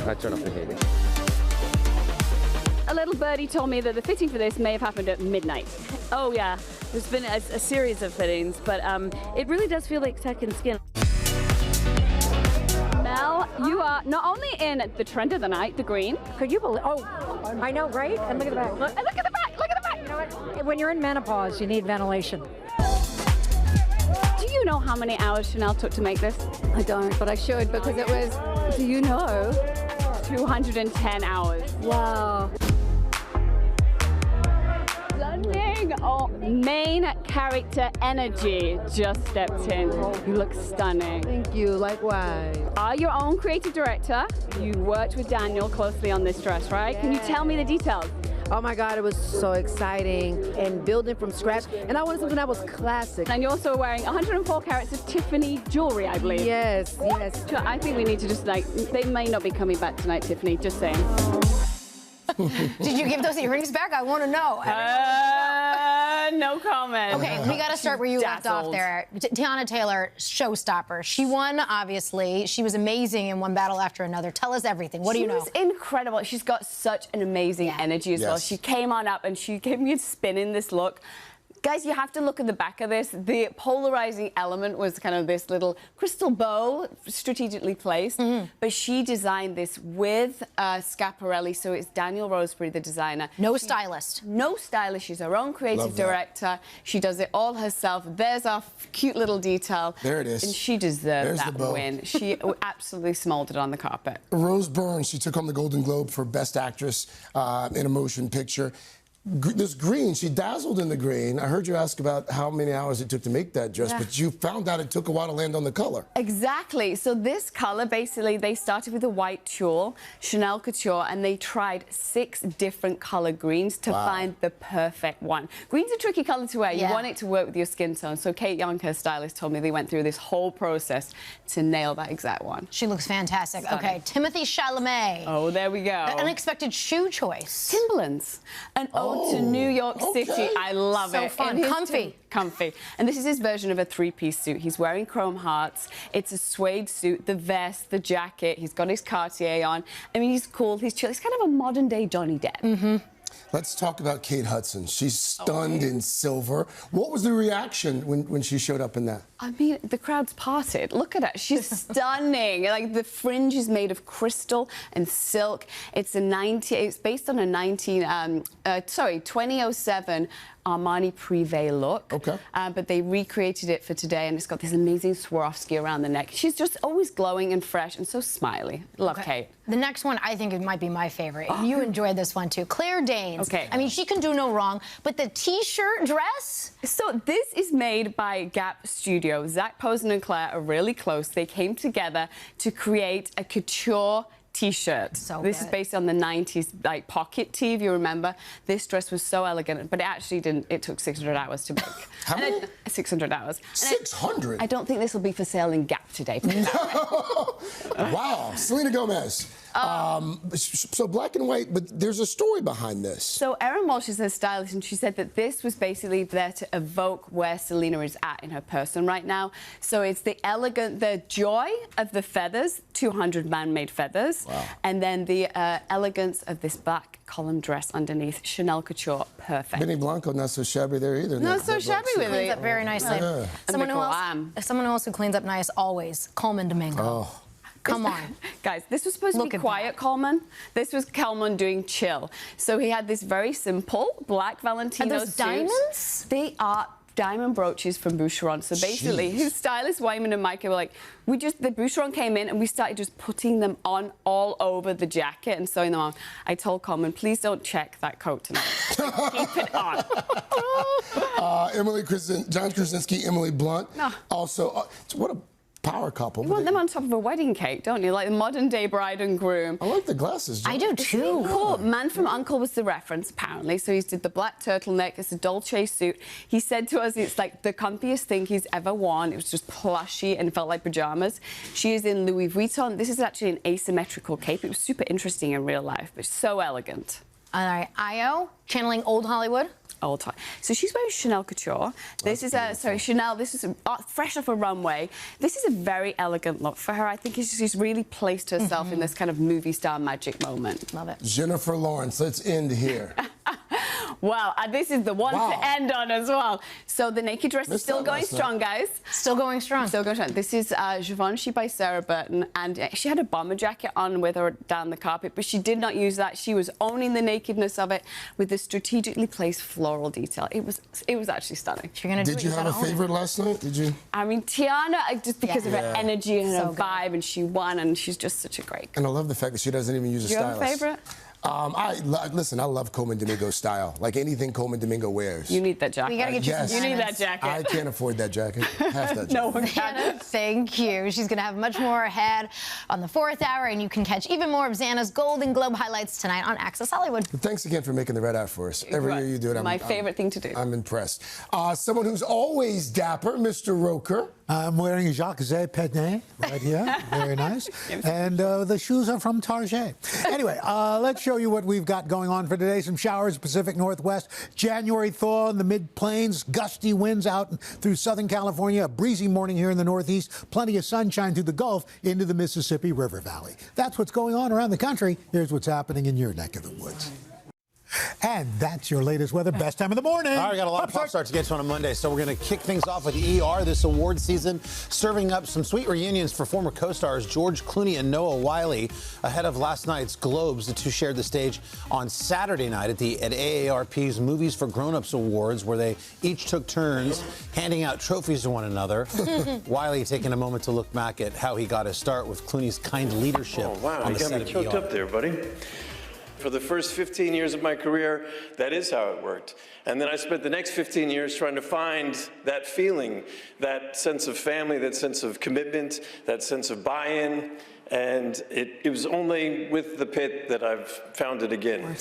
A little birdie told me that the fitting for this may have happened at midnight. Oh yeah, there's been a series of fittings, but it really does feel like second skin. Mel, you are not only in the trend of the night, the green. Could you believe? Oh, I know, right? And look at the back. Look at the back. Look at the back. You know what? When you're in menopause, you need ventilation. Do you know how many hours Chanel took to make this? I don't, but I should because it was, do you know? 210 hours. Wow. Stunning. Oh, main character energy just stepped in. You look stunning. Thank you. Likewise. Are your own creative director. You worked with Daniel closely on this dress, right? Can you tell me the details? Oh my God, it was so exciting and building from scratch. And I wanted something that was classic. And you're also wearing 104 carats of Tiffany jewelry, I believe. Yes, yes. I think we need to just they may not be coming back tonight, Tiffany, just saying. Did you give those earrings back? I want to know. No comment. Okay, we got to start where you left off there. Tiana Taylor, showstopper. She won, obviously. She was amazing in one battle after another. Tell us everything. What do you know? She was incredible. She's got such an amazing energy as well. She came on up and she gave me a spin in this look. Guys, you have to look at the back of this. The polarizing element was kind of this little crystal bow, strategically placed. But she designed this with Schiaparelli, so it's Daniel Roseberry, the designer. No stylist. No stylist. She's her own creative director. She does it all herself. There's our cute little detail. There it is. And she deserved that bow. win. She absolutely smoldered on the carpet. Rose Byrne, she took home the Golden Globe for Best Actress in a Motion Picture. This green, she dazzled in the green. I heard you ask about how many hours it took to make that dress, but you found out it took a while to land on the color. Exactly. So this color, basically, they started with a white tulle, Chanel Couture, and they tried 6 different color greens to find the perfect one. Green's a tricky color to wear. You want it to work with your skin tone. So Kate Young, her stylist, told me they went through this whole process to nail that exact one. She looks fantastic. Stunning. Okay, Timothée Chalamet. Oh, there we go. An unexpected shoe choice. Timberlands. An ode to New York City. I love it. So fun. Comfy. Comfy. And this is his version of a 3-piece suit. He's wearing chrome hearts. It's a suede suit, the vest, the jacket. He's got his Cartier on. I mean, he's cool. He's chill. He's kind of a modern-day Johnny Depp. Let's talk about Kate Hudson. She's stunned in silver. What was the reaction when she showed up in that? I mean, the crowd's parted. Look at her. She's stunning. Like, the fringe is made of crystal and silk. It's based on a 2007 Armani Privé look. Okay. But they recreated it for today, and it's got this amazing Swarovski around the neck. She's just always glowing and fresh and so smiley. Love Kate. The next one, I think it might be my favorite. You enjoyed this one, too. Claire Danes. Okay. I mean, she can do no wrong, but the T-shirt dress? So this is made by Gap Studio. Zach Posen and Claire are really close. They came together to create a couture T-shirt. This is based on the 90s, like, pocket tee, if you remember. This dress was so elegant, but it actually didn't. It took 600 hours to make. How many? 600 hours. 600? I don't think this will be for sale in Gap today. Wow. Selena Gomez. So black and white, but there's a story behind this. So Erin Walsh is her stylist, and she said that this was basically there to evoke where Selena is at in her person right now. So it's the joy of the feathers, 200 man-made feathers, and then the elegance of this black column dress underneath, Chanel Couture, perfect. Benny Blanco, not so shabby there either. Not so shabby with it. Cleans up very nicely. Yeah. Someone else who cleans up nice always, Coleman Domingo. Oh. Come on. Guys, this was supposed to be quiet Coleman. This was Coleman doing chill. So he had this very simple black Valentino Are those suit. diamonds? They are diamond brooches from Boucheron. So basically, his stylist, Wyman and Micah, were like, the Boucheron came in and we started just putting them on all over the jacket and sewing them on. I told Coleman, please don't check that coat tonight. Keep it on. John Krasinski, Emily Blunt. Also, what a power couple. You want them on top of a wedding cake, don't you? Like the modern-day bride and groom. I like the glasses. I do, too. Cool. Man from U.N.C.L.E. was the reference, apparently. So he did the black turtleneck. It's a Dolce suit. He said to us it's like the comfiest thing he's ever worn. It was just plushy and felt like pajamas. She is in Louis Vuitton. This is actually an asymmetrical cape. It was super interesting in real life, but so elegant. All right, Io, channeling old Hollywood. Old time. So she's wearing Chanel Couture. This is Chanel. This is fresh off a runway. This is a very elegant look for her. I think she's really placed herself in this kind of movie star magic moment. Love it. Jennifer Lawrence. Let's end here. Well, this is the one to end on as well. So the naked dress is still going strong, guys. Still going strong. Still going strong. This is Givenchy by Sarah Burton, and she had a bomber jacket on with her down the carpet, but she did not use that. She was owning the nakedness of it with the strategically placed floral detail. It was actually stunning. Did you have a favorite last night? Did you? I mean, Tiana, just because of her energy and her vibe, and she won, and she's just such a great girl. And I love the fact that she doesn't even use a stylist. Do you have a favorite? Listen, I love Coleman Domingo style. Like anything Coleman Domingo wears. You need that jacket. We gotta get you some You need that bananas. jacket. I can't afford that jacket. Half that jacket. No one can. Thank you. She's going to have much more ahead on the 4th hour, and you can catch even more of Xana's Golden Globe highlights tonight on Access Hollywood. Thanks again for making the red eye for us. Every year you do it. My favorite thing to do. I'm impressed. Someone who's always dapper, Mr. Roker. I'm wearing a Jacques Pernet right here. Very nice. And the shoes are from Target. Anyway, let's show you what we've got going on for today. Some showers, Pacific Northwest. January thaw in the mid-plains. Gusty winds out through Southern California. A breezy morning here in the Northeast. Plenty of sunshine through the Gulf into the Mississippi River Valley. That's what's going on around the country. Here's what's happening in your neck of the woods. And that's your latest weather. Best time of the morning. All right, we got a lot of pop stars to get to on a Monday, so we're going to kick things off with ER this award season, serving up some sweet reunions for former co-stars George Clooney and Noah Wyle ahead of last night's Globes. The two shared the stage on Saturday night at AARP's Movies for Grown-Ups Awards, where they each took turns handing out trophies to one another. Wyle taking a moment to look back at how he got his start with Clooney's kind leadership on the set of ER. You got me choked up there, buddy. For the first 15 years of my career, that is how it worked. And then I spent the next 15 years trying to find that feeling, that sense of family, that sense of commitment, that sense of buy-in. And it was only with The Pit that I've found it again.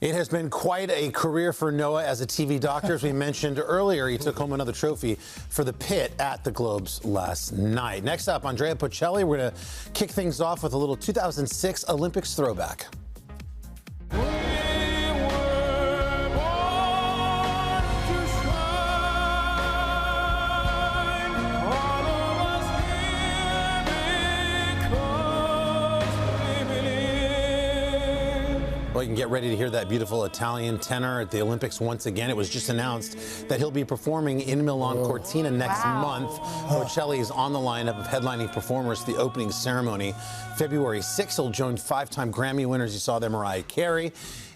It has been quite a career for Noah as a TV doctor. As we mentioned earlier, he took home another trophy for The Pit at the Globes last night. Next up, Andrea Bocelli. We're going to kick things off with a little 2006 Olympics throwback. Well, you can get ready to hear that beautiful Italian tenor at the Olympics once again. It was just announced that he'll be performing in Milan Cortina next month. Bocelli is on the lineup of headlining performers for the opening ceremony. February 6th, he'll join 5-time Grammy winners. You saw there, Mariah Carey.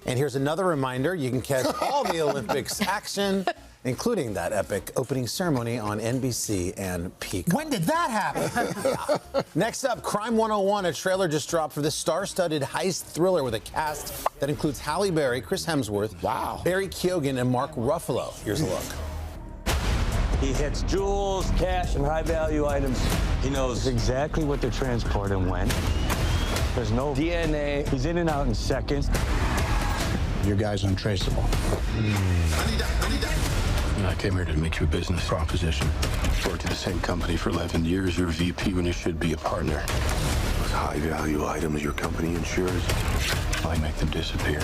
And here's another reminder. You can catch all the Olympics action, including that epic opening ceremony on NBC and Peacock. When did that happen? Next up, Crime 101. A trailer just dropped for this star-studded heist thriller with a cast that includes Halle Berry, Chris Hemsworth, Barry Keoghan, and Mark Ruffalo. Here's a look. He hits jewels, cash, and high-value items. He knows exactly what they're transporting when. There's no DNA. He's in and out in seconds. Your guy's untraceable. I came here to make you a business proposition. Worked at the same company for 11 years. You're a VP when you should be a partner. Those high-value items your company insures, I make them disappear.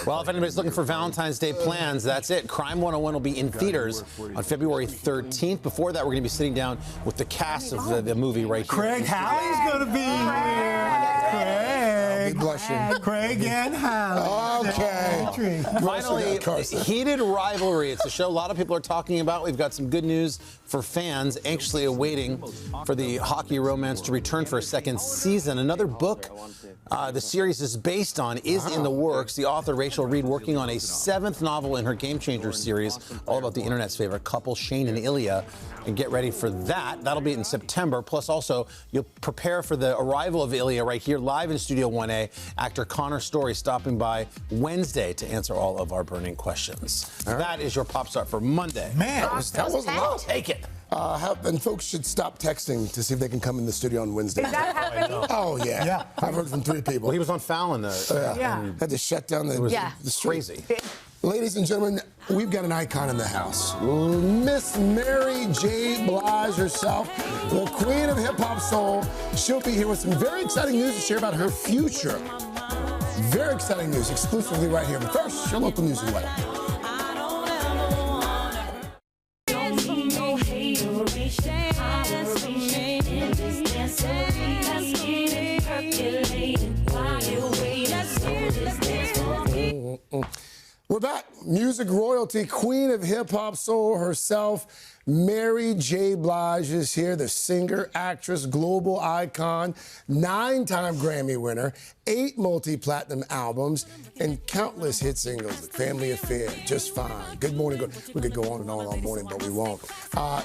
Well, if anybody's looking for Valentine's Day plans, that's it. Crime 101 will be in theaters on February 13th. Before that, we're going to be sitting down with the cast of the movie right here. Craig Halley's going to be here. Craig. Blushing. Craig and Halley. Okay. Finally, Heated Rivalry. It's a show a lot of people are talking about. We've got some good news for fans anxiously awaiting for the hockey romance to return for a second season. Another book the series is based on is in the works. The author, Rachel Reed, working on a 7th novel in her Game Changers series, all about the internet's favorite couple, Shane and Ilya. And get ready for that. That'll be in September. Plus, also, you'll prepare for the arrival of Ilya right here live in Studio 1A. Actor Connor Story stopping by Wednesday to answer all of our burning questions. That is your Pop Start for Monday. Man, that was a lot. Take it. And folks should stop texting to see if they can come in the studio on Wednesday. Is that happening? Oh, yeah. I've heard from 3 people. Well, he was on Fallon. Had to shut down the street. Crazy. Ladies and gentlemen, we've got an icon in the house. Miss Mary J. Blige herself, the queen of hip-hop soul. She'll be here with some very exciting news to share about her future. Very exciting news, exclusively right here. But first, your local news and weather. We're back. Music royalty, queen of hip-hop soul herself, Mary J. Blige is here, the singer, actress, global icon, 9-time Grammy winner, 8 multi-platinum albums, and countless hit singles like Family Affair, Just Fine, Good Morning. We could go on and on all morning, but we won't.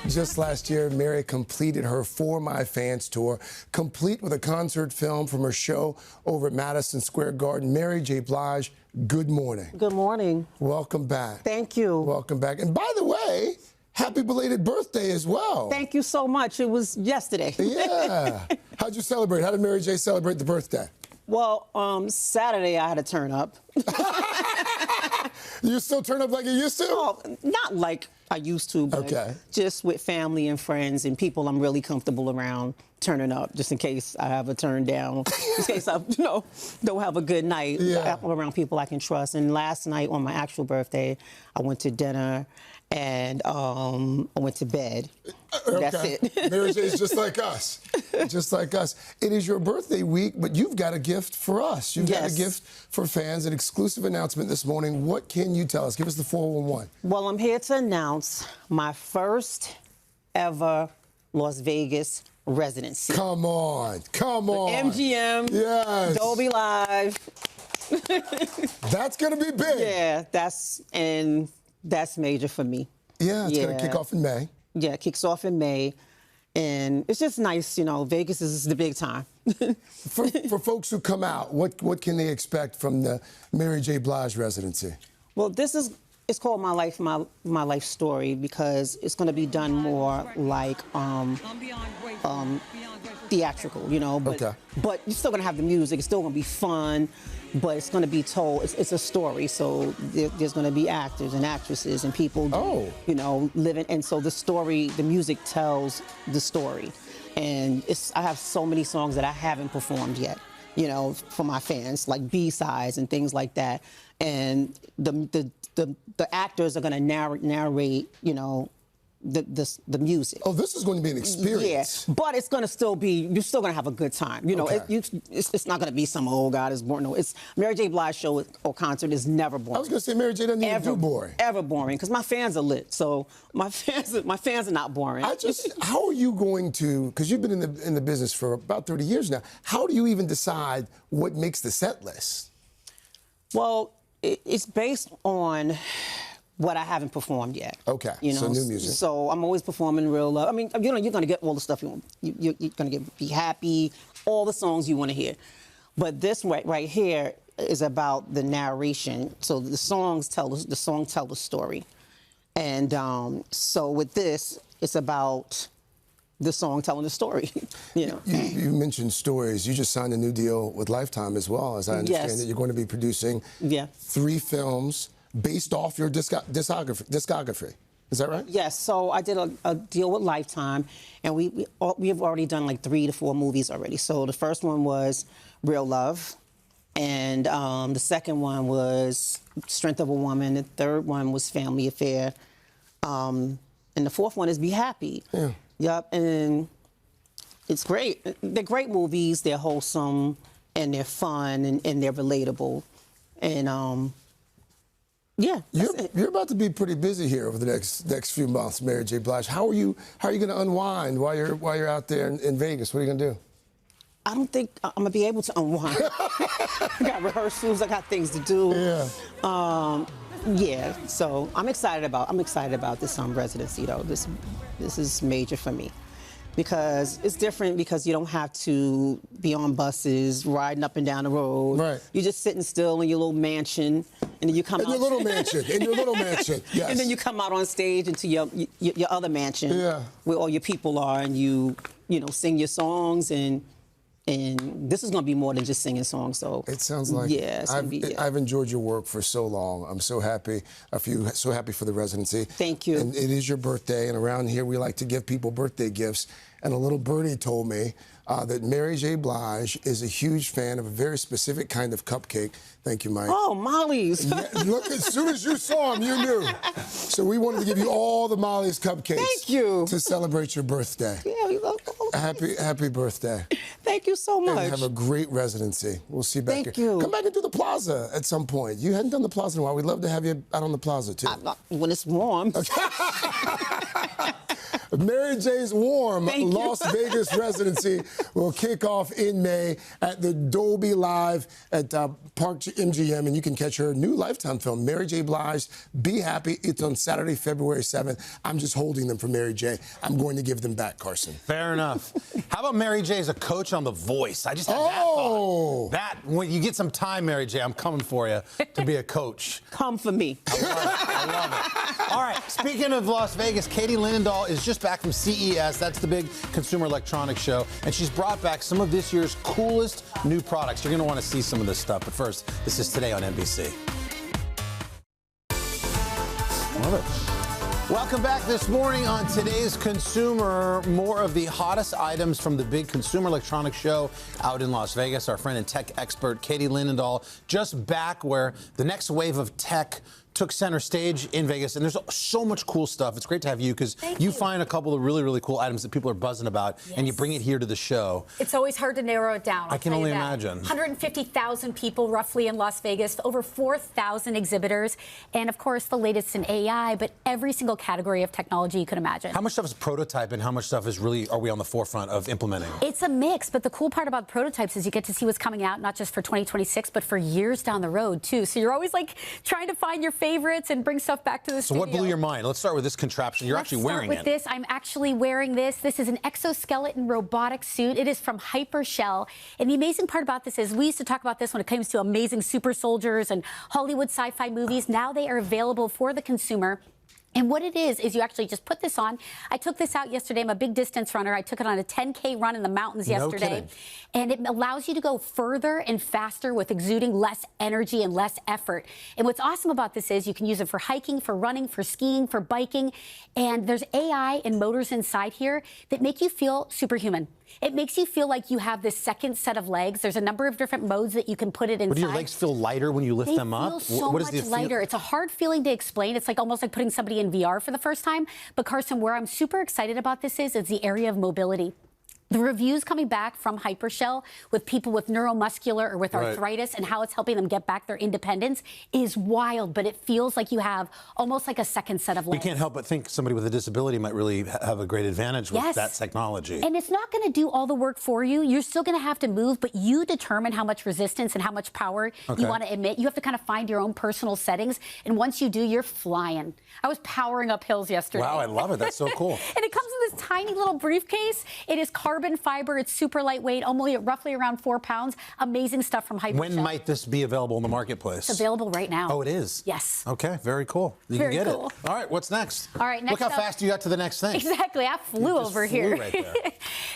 Just last year, Mary completed her For My Fans tour, complete with a concert film from her show over at Madison Square Garden. Mary J. Blige, good morning. Good morning. Welcome back. Thank you. Welcome back. And by the way, happy belated birthday as well. Thank you so much. It was yesterday. Yeah. How'd you celebrate? How did Mary J. celebrate the birthday? Well, Saturday I had to turn up. You still turn up like you used to? Oh, not like I used to, but just with family and friends and people I'm really comfortable around, turning up just in case I have a turn down, in case I don't have a good night. Yeah. I'm around people I can trust. And last night on my actual birthday, I went to dinner and I went to bed. That's it. Mary J. is just like us. Just like us. It is your birthday week, but you've got a gift for us. You've got a gift for fans, an exclusive announcement this morning. What can you tell us? Give us the 411. Well, I'm here to announce my first ever Las Vegas residency. Come on. Come on. MGM. Yes. Dolby Live. That's going to be big. Yeah, that's major for me. Yeah, it's going to kick off in May. Yeah, it kicks off in May. And it's just nice, Vegas is the big time. for folks who come out, what can they expect from the Mary J. Blige residency? Well, it's called My Life Story because it's going to be done more like theatrical, but you're still going to have the music. It's still going to be fun, but it's going to be told. It's a story, so there's going to be actors and actresses and people, living. And so the music tells the story. And I have so many songs that I haven't performed yet, for my fans, like B-sides and things like that. And the actors are going to narrate, the music. Oh, this is going to be an experience. Yeah, but it's going to still be, you're still going to have a good time. It's not going to be some, oh, God, is boring. No, it's Mary J. Blige show or concert is never boring. I was going to say Mary J. doesn't even do boring. Ever boring, because my fans are lit. So my fans are not boring. How are you going to, because you've been in the business for about 30 years now, how do you even decide what makes the set list? Well, it's based on what I haven't performed yet. Okay, so new music. So I'm always performing Real Love. I mean, you're going to get all the stuff you want. You're going to Be Happy, all the songs you want to hear. But this right here is about the narration. So the song tell the story. And so with this, it's about the song telling the story. You mentioned stories. You just signed a new deal with Lifetime as well, as I understand that you're going to be producing 3 films based off your discography. Is that right? Yes. So I did a deal with Lifetime, and we have already done like 3 to 4 movies already. So the first one was Real Love, and the second one was Strength of a Woman. The third one was Family Affair, and the fourth one is Be Happy. Yeah. Yep. And it's great. They're great movies. They're wholesome, and they're fun, and they're relatable, and yeah, you're about to be pretty busy here over the next few months, Mary J. Blige. How are you going to unwind while you're out there in Vegas? What are you going to do? I don't think I'm going to be able to unwind. I got rehearsals. I got things to do. Yeah. Yeah. So I'm excited about this residency though. This is major for me. Because it's different because you don't have to be on buses, riding up and down the road. Right. You're just sitting still in your little mansion, and then you come out. In your little mansion, yes. And then you come out on stage into your other mansion, where all your people are, and you sing your songs, and this is going to be more than just singing songs. So it sounds like I've enjoyed your work for so long. I'm so happy. I feel so happy for the residency. Thank you. And it is your birthday, and around here we like to give people birthday gifts. And a little birdie told me that Mary J. Blige is a huge fan of a very specific kind of cupcake. Thank you, Mike. Oh, Molly's. Look, as soon as you saw him, you knew. So we wanted to give you all the Molly's cupcakes. Thank you. To celebrate your birthday. Yeah, Happy birthday. Thank you so much. And have a great residency. We'll see you back Thank here. you. Come back and do the plaza at some point. You hadn't done the plaza in a while. We'd love to have you out on the plaza, too. When it's warm. Mary J's warm Las Vegas residency will kick off in May at the Dolby Live at Park MGM, and you can catch her new Lifetime film, Mary J. Blige, Be Happy. It's on Saturday, February 7th. I'm just holding them for Mary J. I'm going to give them back, Carson. Fair enough. How about Mary J. as a coach on The Voice? I just had that thought. That, when you get some time, Mary J., I'm coming for you to be a coach. Come for me. I love it. All right, speaking of Las Vegas, Katie Linendoll is just back from CES. That's the big consumer electronics show. And she's brought back some of this year's coolest new products. You're going to want to see some of this stuff. But first, this is Today on NBC. Love it. Welcome back this morning on Today's Consumer. More of the hottest items from the big consumer electronics show out in Las Vegas. Our friend and tech expert Katie Linendoll just back where the next wave of tech took center stage in Vegas, and there's so much cool stuff. It's great to have you because you find a couple of really, really cool items that people are buzzing about, and you bring it here to the show. It's always hard to narrow it down. I can only imagine. 150,000 people roughly in Las Vegas, over 4,000 exhibitors, and of course the latest in AI, but every single category of technology you could imagine. How much stuff is prototype and how much stuff is really, are we on the forefront of implementing? It's a mix, but the cool part about prototypes is you get to see what's coming out, not just for 2026, but for years down the road too. So you're always like trying to find your favorites and bring stuff back to the studio. So what blew your mind? Let's start with this contraption. You're actually wearing it. Let's start with this. I'm actually wearing this. This is an exoskeleton robotic suit. It is from Hypershell. And the amazing part about this is we used to talk about this when it comes to amazing super soldiers and Hollywood sci-fi movies. Now they are available for the consumer. And what it is you actually just put this on. I took this out yesterday. I'm a big distance runner. I took it on a 10K run in the mountains yesterday. Kidding. And it allows you to go further and faster with exuding less energy and less effort. And what's awesome about this is you can use it for hiking, for running, for skiing, for biking. And there's AI and motors inside here that make you feel superhuman. It makes you feel like you have this second set of legs. There's a number of different modes that you can put it inside. But do your legs feel lighter when you lift them up? They feel so much lighter. It's a hard feeling to explain. It's like almost like putting somebody in VR for the first time. But Carson, where I'm super excited about this is the area of mobility. The reviews coming back from Hypershell with people with neuromuscular or with arthritis and how it's helping them get back their independence is wild, but it feels like you have almost like a second set of legs. We can't help but think somebody with a disability might really have a great advantage with that technology. And it's not going to do all the work for you. You're still going to have to move, but you determine how much resistance and how much power you want to emit. You have to kind of find your own personal settings. And once you do, you're flying. I was powering up hills yesterday. Wow, I love it. That's so cool. And it comes in this tiny little briefcase. It is carbon fiber. It's super lightweight, only roughly around 4 pounds. Amazing stuff from Hypershell. When might this be available in the marketplace? It's available right now. Oh, it is? Yes. Okay, very cool. You Very can get cool. it. All right, what's next? All right, next Look how up- fast you got to the next thing. Exactly. I flew over here. Right there.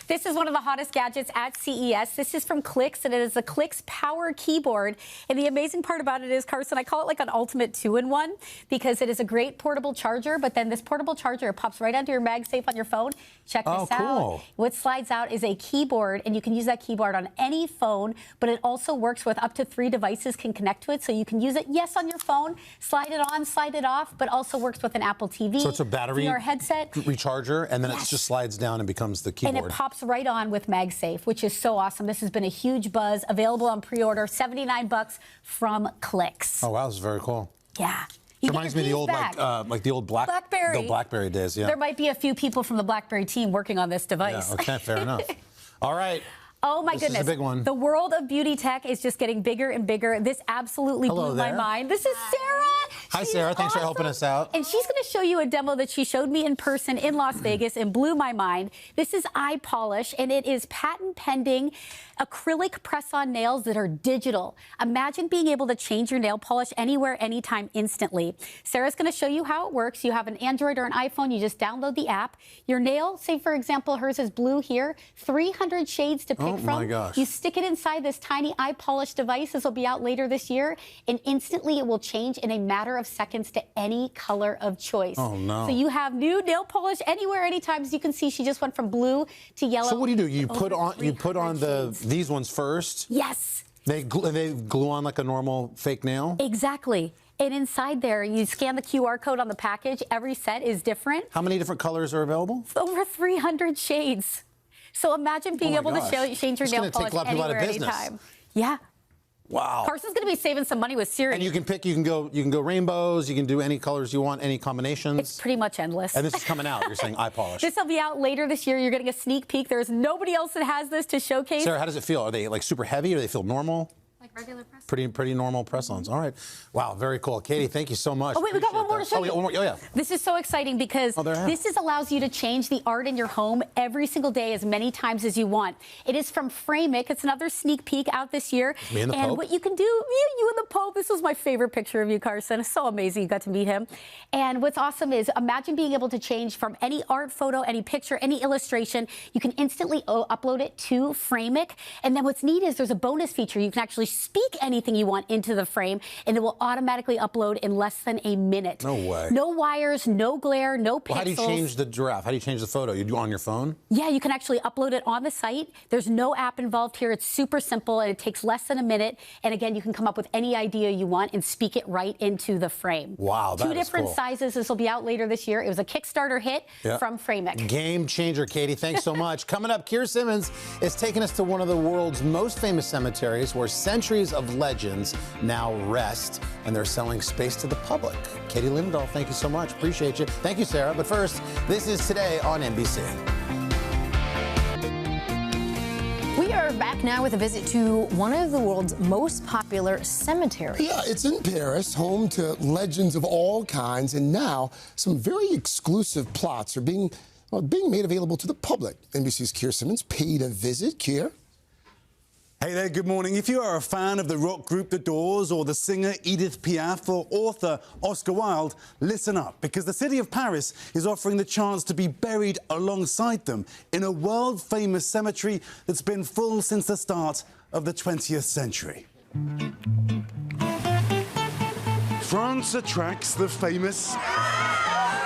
This is one of the hottest gadgets at CES. This is from Clix, and it is the Clix Power Keyboard. And the amazing part about it is, Carson, I call it like an ultimate 2-in-1 because it is a great portable charger, but then this portable charger pops right onto your MagSafe on your phone. Check this out. What slides out is a keyboard, and you can use that keyboard on any phone, but it also works with up to 3 devices can connect to it, so you can use it, yes, on your phone, slide it on, slide it off, but also works with an Apple TV. So it's a battery VR headset. recharger, and then it just slides down and becomes the keyboard. And it pops right on with MagSafe, which is so awesome. This has been a huge buzz. Available on pre-order, $79 from Clix. Oh, wow, this is very cool. Yeah. It reminds me of the old, like the old BlackBerry. The BlackBerry days, yeah. There might be a few people from the BlackBerry team working on this device. Yeah, okay, fair enough. All right. Oh, my goodness. This is a big one. The world of beauty tech is just getting bigger and bigger. This absolutely blew my mind. This is Sarah. Hi, Sarah. Thanks for helping us out. And she's going to show you a demo that she showed me in person in Las Vegas and blew my mind. This is eye polish, and it is patent pending acrylic press-on nails that are digital. Imagine being able to change your nail polish anywhere, anytime, instantly. Sarah's going to show you how it works. You have an Android or an iPhone. You just download the app. Your nail, say, for example, hers is blue here, 300 shades to pick from. Oh, my gosh. You stick it inside this tiny eye polish device. This will be out later this year, and instantly it will change in a matter of seconds to any color of choice. Oh, no. So you have new nail polish anywhere, anytime. As you can see, she just went from blue to yellow. So what do? You put on these ones first? Yes. They glue on like a normal fake nail? Exactly. And inside there, you scan the QR code on the package. Every set is different. How many different colors are available? Over 300 shades. So imagine being able to change your nail polish anywhere, anytime. Yeah. Wow. Carson's going to be saving some money with Siri. And you can pick, you can go rainbows, you can do any colors you want, any combinations. It's pretty much endless. And this is coming out, you're saying eye polish. This will be out later this year. You're getting a sneak peek. There's nobody else that has this to showcase. Sarah, how does it feel? Are they like super heavy or do they feel normal? Like regular press. Pretty normal press-ons. All right. Wow, very cool. Katie, thank you so much. Oh, wait, we got one more to show you. Oh, yeah. This is so exciting because this allows you to change the art in your home every single day as many times as you want. It is from Frame-It. It's another sneak peek out this year. Me and the Pope. What you can do, you and the Pope, this was my favorite picture of you, Carson. It's so amazing you got to meet him. And what's awesome is imagine being able to change from any art photo, any picture, any illustration. You can instantly upload it to Frame-It. And then what's neat is there's a bonus feature. You can actually speak anything you want into the frame, and it will automatically upload in less than a minute. No way. No wires, no glare, no pixels. Well, how do you change the giraffe? How do you change the photo? You do it on your phone? Yeah, you can actually upload it on the site. There's no app involved here. It's super simple, and it takes less than a minute. And again, you can come up with any idea you want and speak it right into the frame. Wow, that is Two different cool. sizes. This will be out later this year. It was a Kickstarter hit from Frame-It. Game changer, Katie. Thanks so much. Coming up, Keir Simmons is taking us to one of the world's most famous cemeteries where centuries of legends now rest, and they're selling space to the public. Katie Lindahl, thank you so much. Appreciate you. Thank you, Sarah. But first, this is Today on NBC. We are back now with a visit to one of the world's most popular cemeteries. Yeah, it's in Paris, home to legends of all kinds, and now some very exclusive plots are being made available to the public. NBC's Keir Simmons paid a visit. Keir? Hey there, good morning. If you are a fan of the rock group The Doors or the singer Edith Piaf or author Oscar Wilde, listen up, because the city of Paris is offering the chance to be buried alongside them in a world-famous cemetery that's been full since the start of the 20th century. France attracts the famous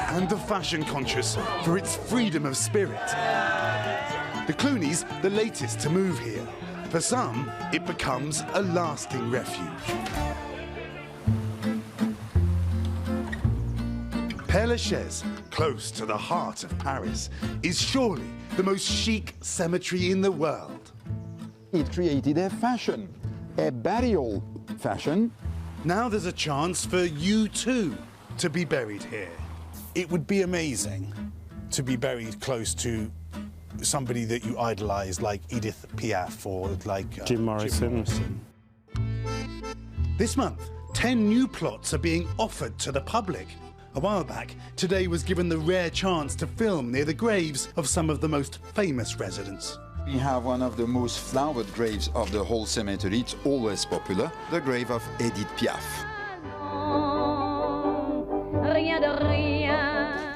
and the fashion-conscious for its freedom of spirit. The Clooneys, the latest to move here. For some, it becomes a lasting refuge. Père Lachaise, close to the heart of Paris, is surely the most chic cemetery in the world. It created a fashion, a burial fashion. Now there's a chance for you too to be buried here. It would be amazing to be buried close to somebody that you idolize, like Edith Piaf or like Jim Morrison. This month, 10 new plots are being offered to the public. A while back, Today was given the rare chance to film near the graves of some of the most famous residents. We have one of the most flowered graves of the whole cemetery. It's always popular, the grave of Edith Piaf.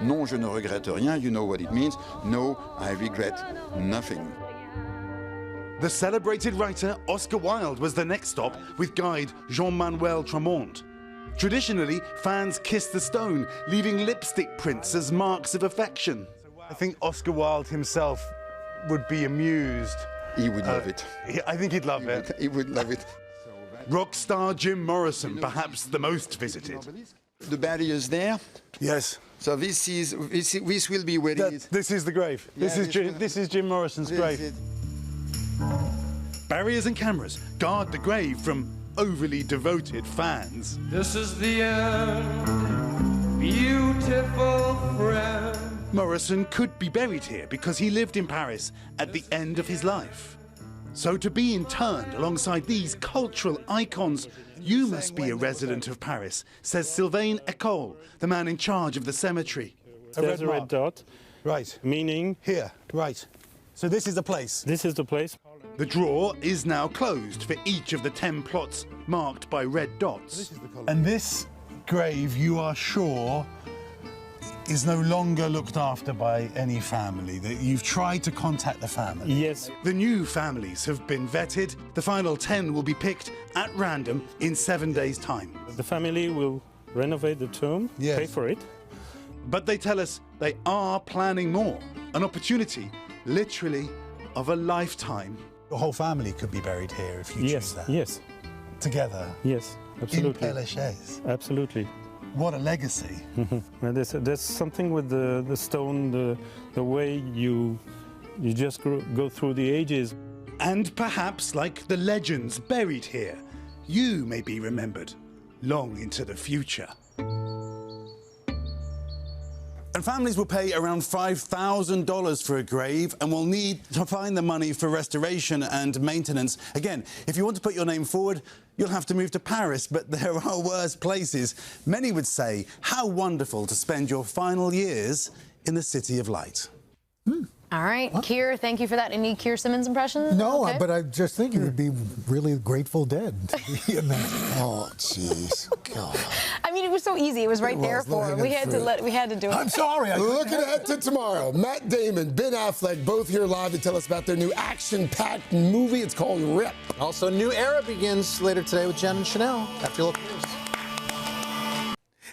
Non, je ne regrette rien. You know what it means. No, I regret nothing. The celebrated writer Oscar Wilde was the next stop with guide Jean-Manuel Tremont. Traditionally, fans kiss the stone, leaving lipstick prints as marks of affection. I think Oscar Wilde himself would be amused. He would love it. I think he'd love it. He would love it. Rock star Jim Morrison, perhaps the most visited. The barriers there. Yes. So this will be where this is the grave. Yeah, this is Jim Morrison's grave. Barriers and cameras guard the grave from overly devoted fans. This is the end, beautiful friend. Morrison could be buried here because he lived in Paris at the end of his life. So to be interned alongside these cultural icons, you must be a resident of Paris, says Sylvain Ecole, the man in charge of the cemetery. There's a red dot. Right. Meaning? Here, right. So this is the place? This is the place. The drawer is now closed for each of the 10 plots marked by red dots. And this grave, you are sure, is no longer looked after by any family. That you've tried to contact the family. Yes. The new families have been vetted. The final 10 will be picked at random in 7 days' time. The family will renovate the tomb, pay for it. But they tell us they are planning more. An opportunity, literally, of a lifetime. Your whole family could be buried here if you choose that. Yes. Together. Yes, absolutely. In Père Lachaise. Absolutely. What a legacy. There's something with the stone, the way you You just go through the ages. And perhaps, like the legends buried here, you may be remembered long into the future. And families will pay around $5,000 for a grave and will need to find the money for restoration and maintenance. Again, if you want to put your name forward, you'll have to move to Paris, but there are worse places. Many would say, how wonderful to spend your final years in the City of Light. All right, Keir, thank you for that. Any Keir Simmons impressions? No, Okay. but I just think it would be really Grateful Dead to be in that. Oh, jeez. God. I mean, it was so easy. It was right there for him. We had to do it. I'm sorry. Looking ahead to tomorrow, Matt Damon, Ben Affleck, both here live to tell us about their new action-packed movie. It's called Rip. Also, New Era begins later today with Jen and Chanel after local news.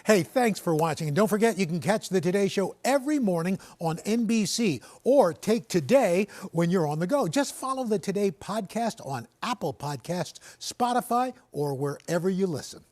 Hey, thanks for watching. And don't forget, you can catch the Today Show every morning on NBC or take Today when you're on the go. Just follow the Today podcast on Apple Podcasts, Spotify, or wherever you listen.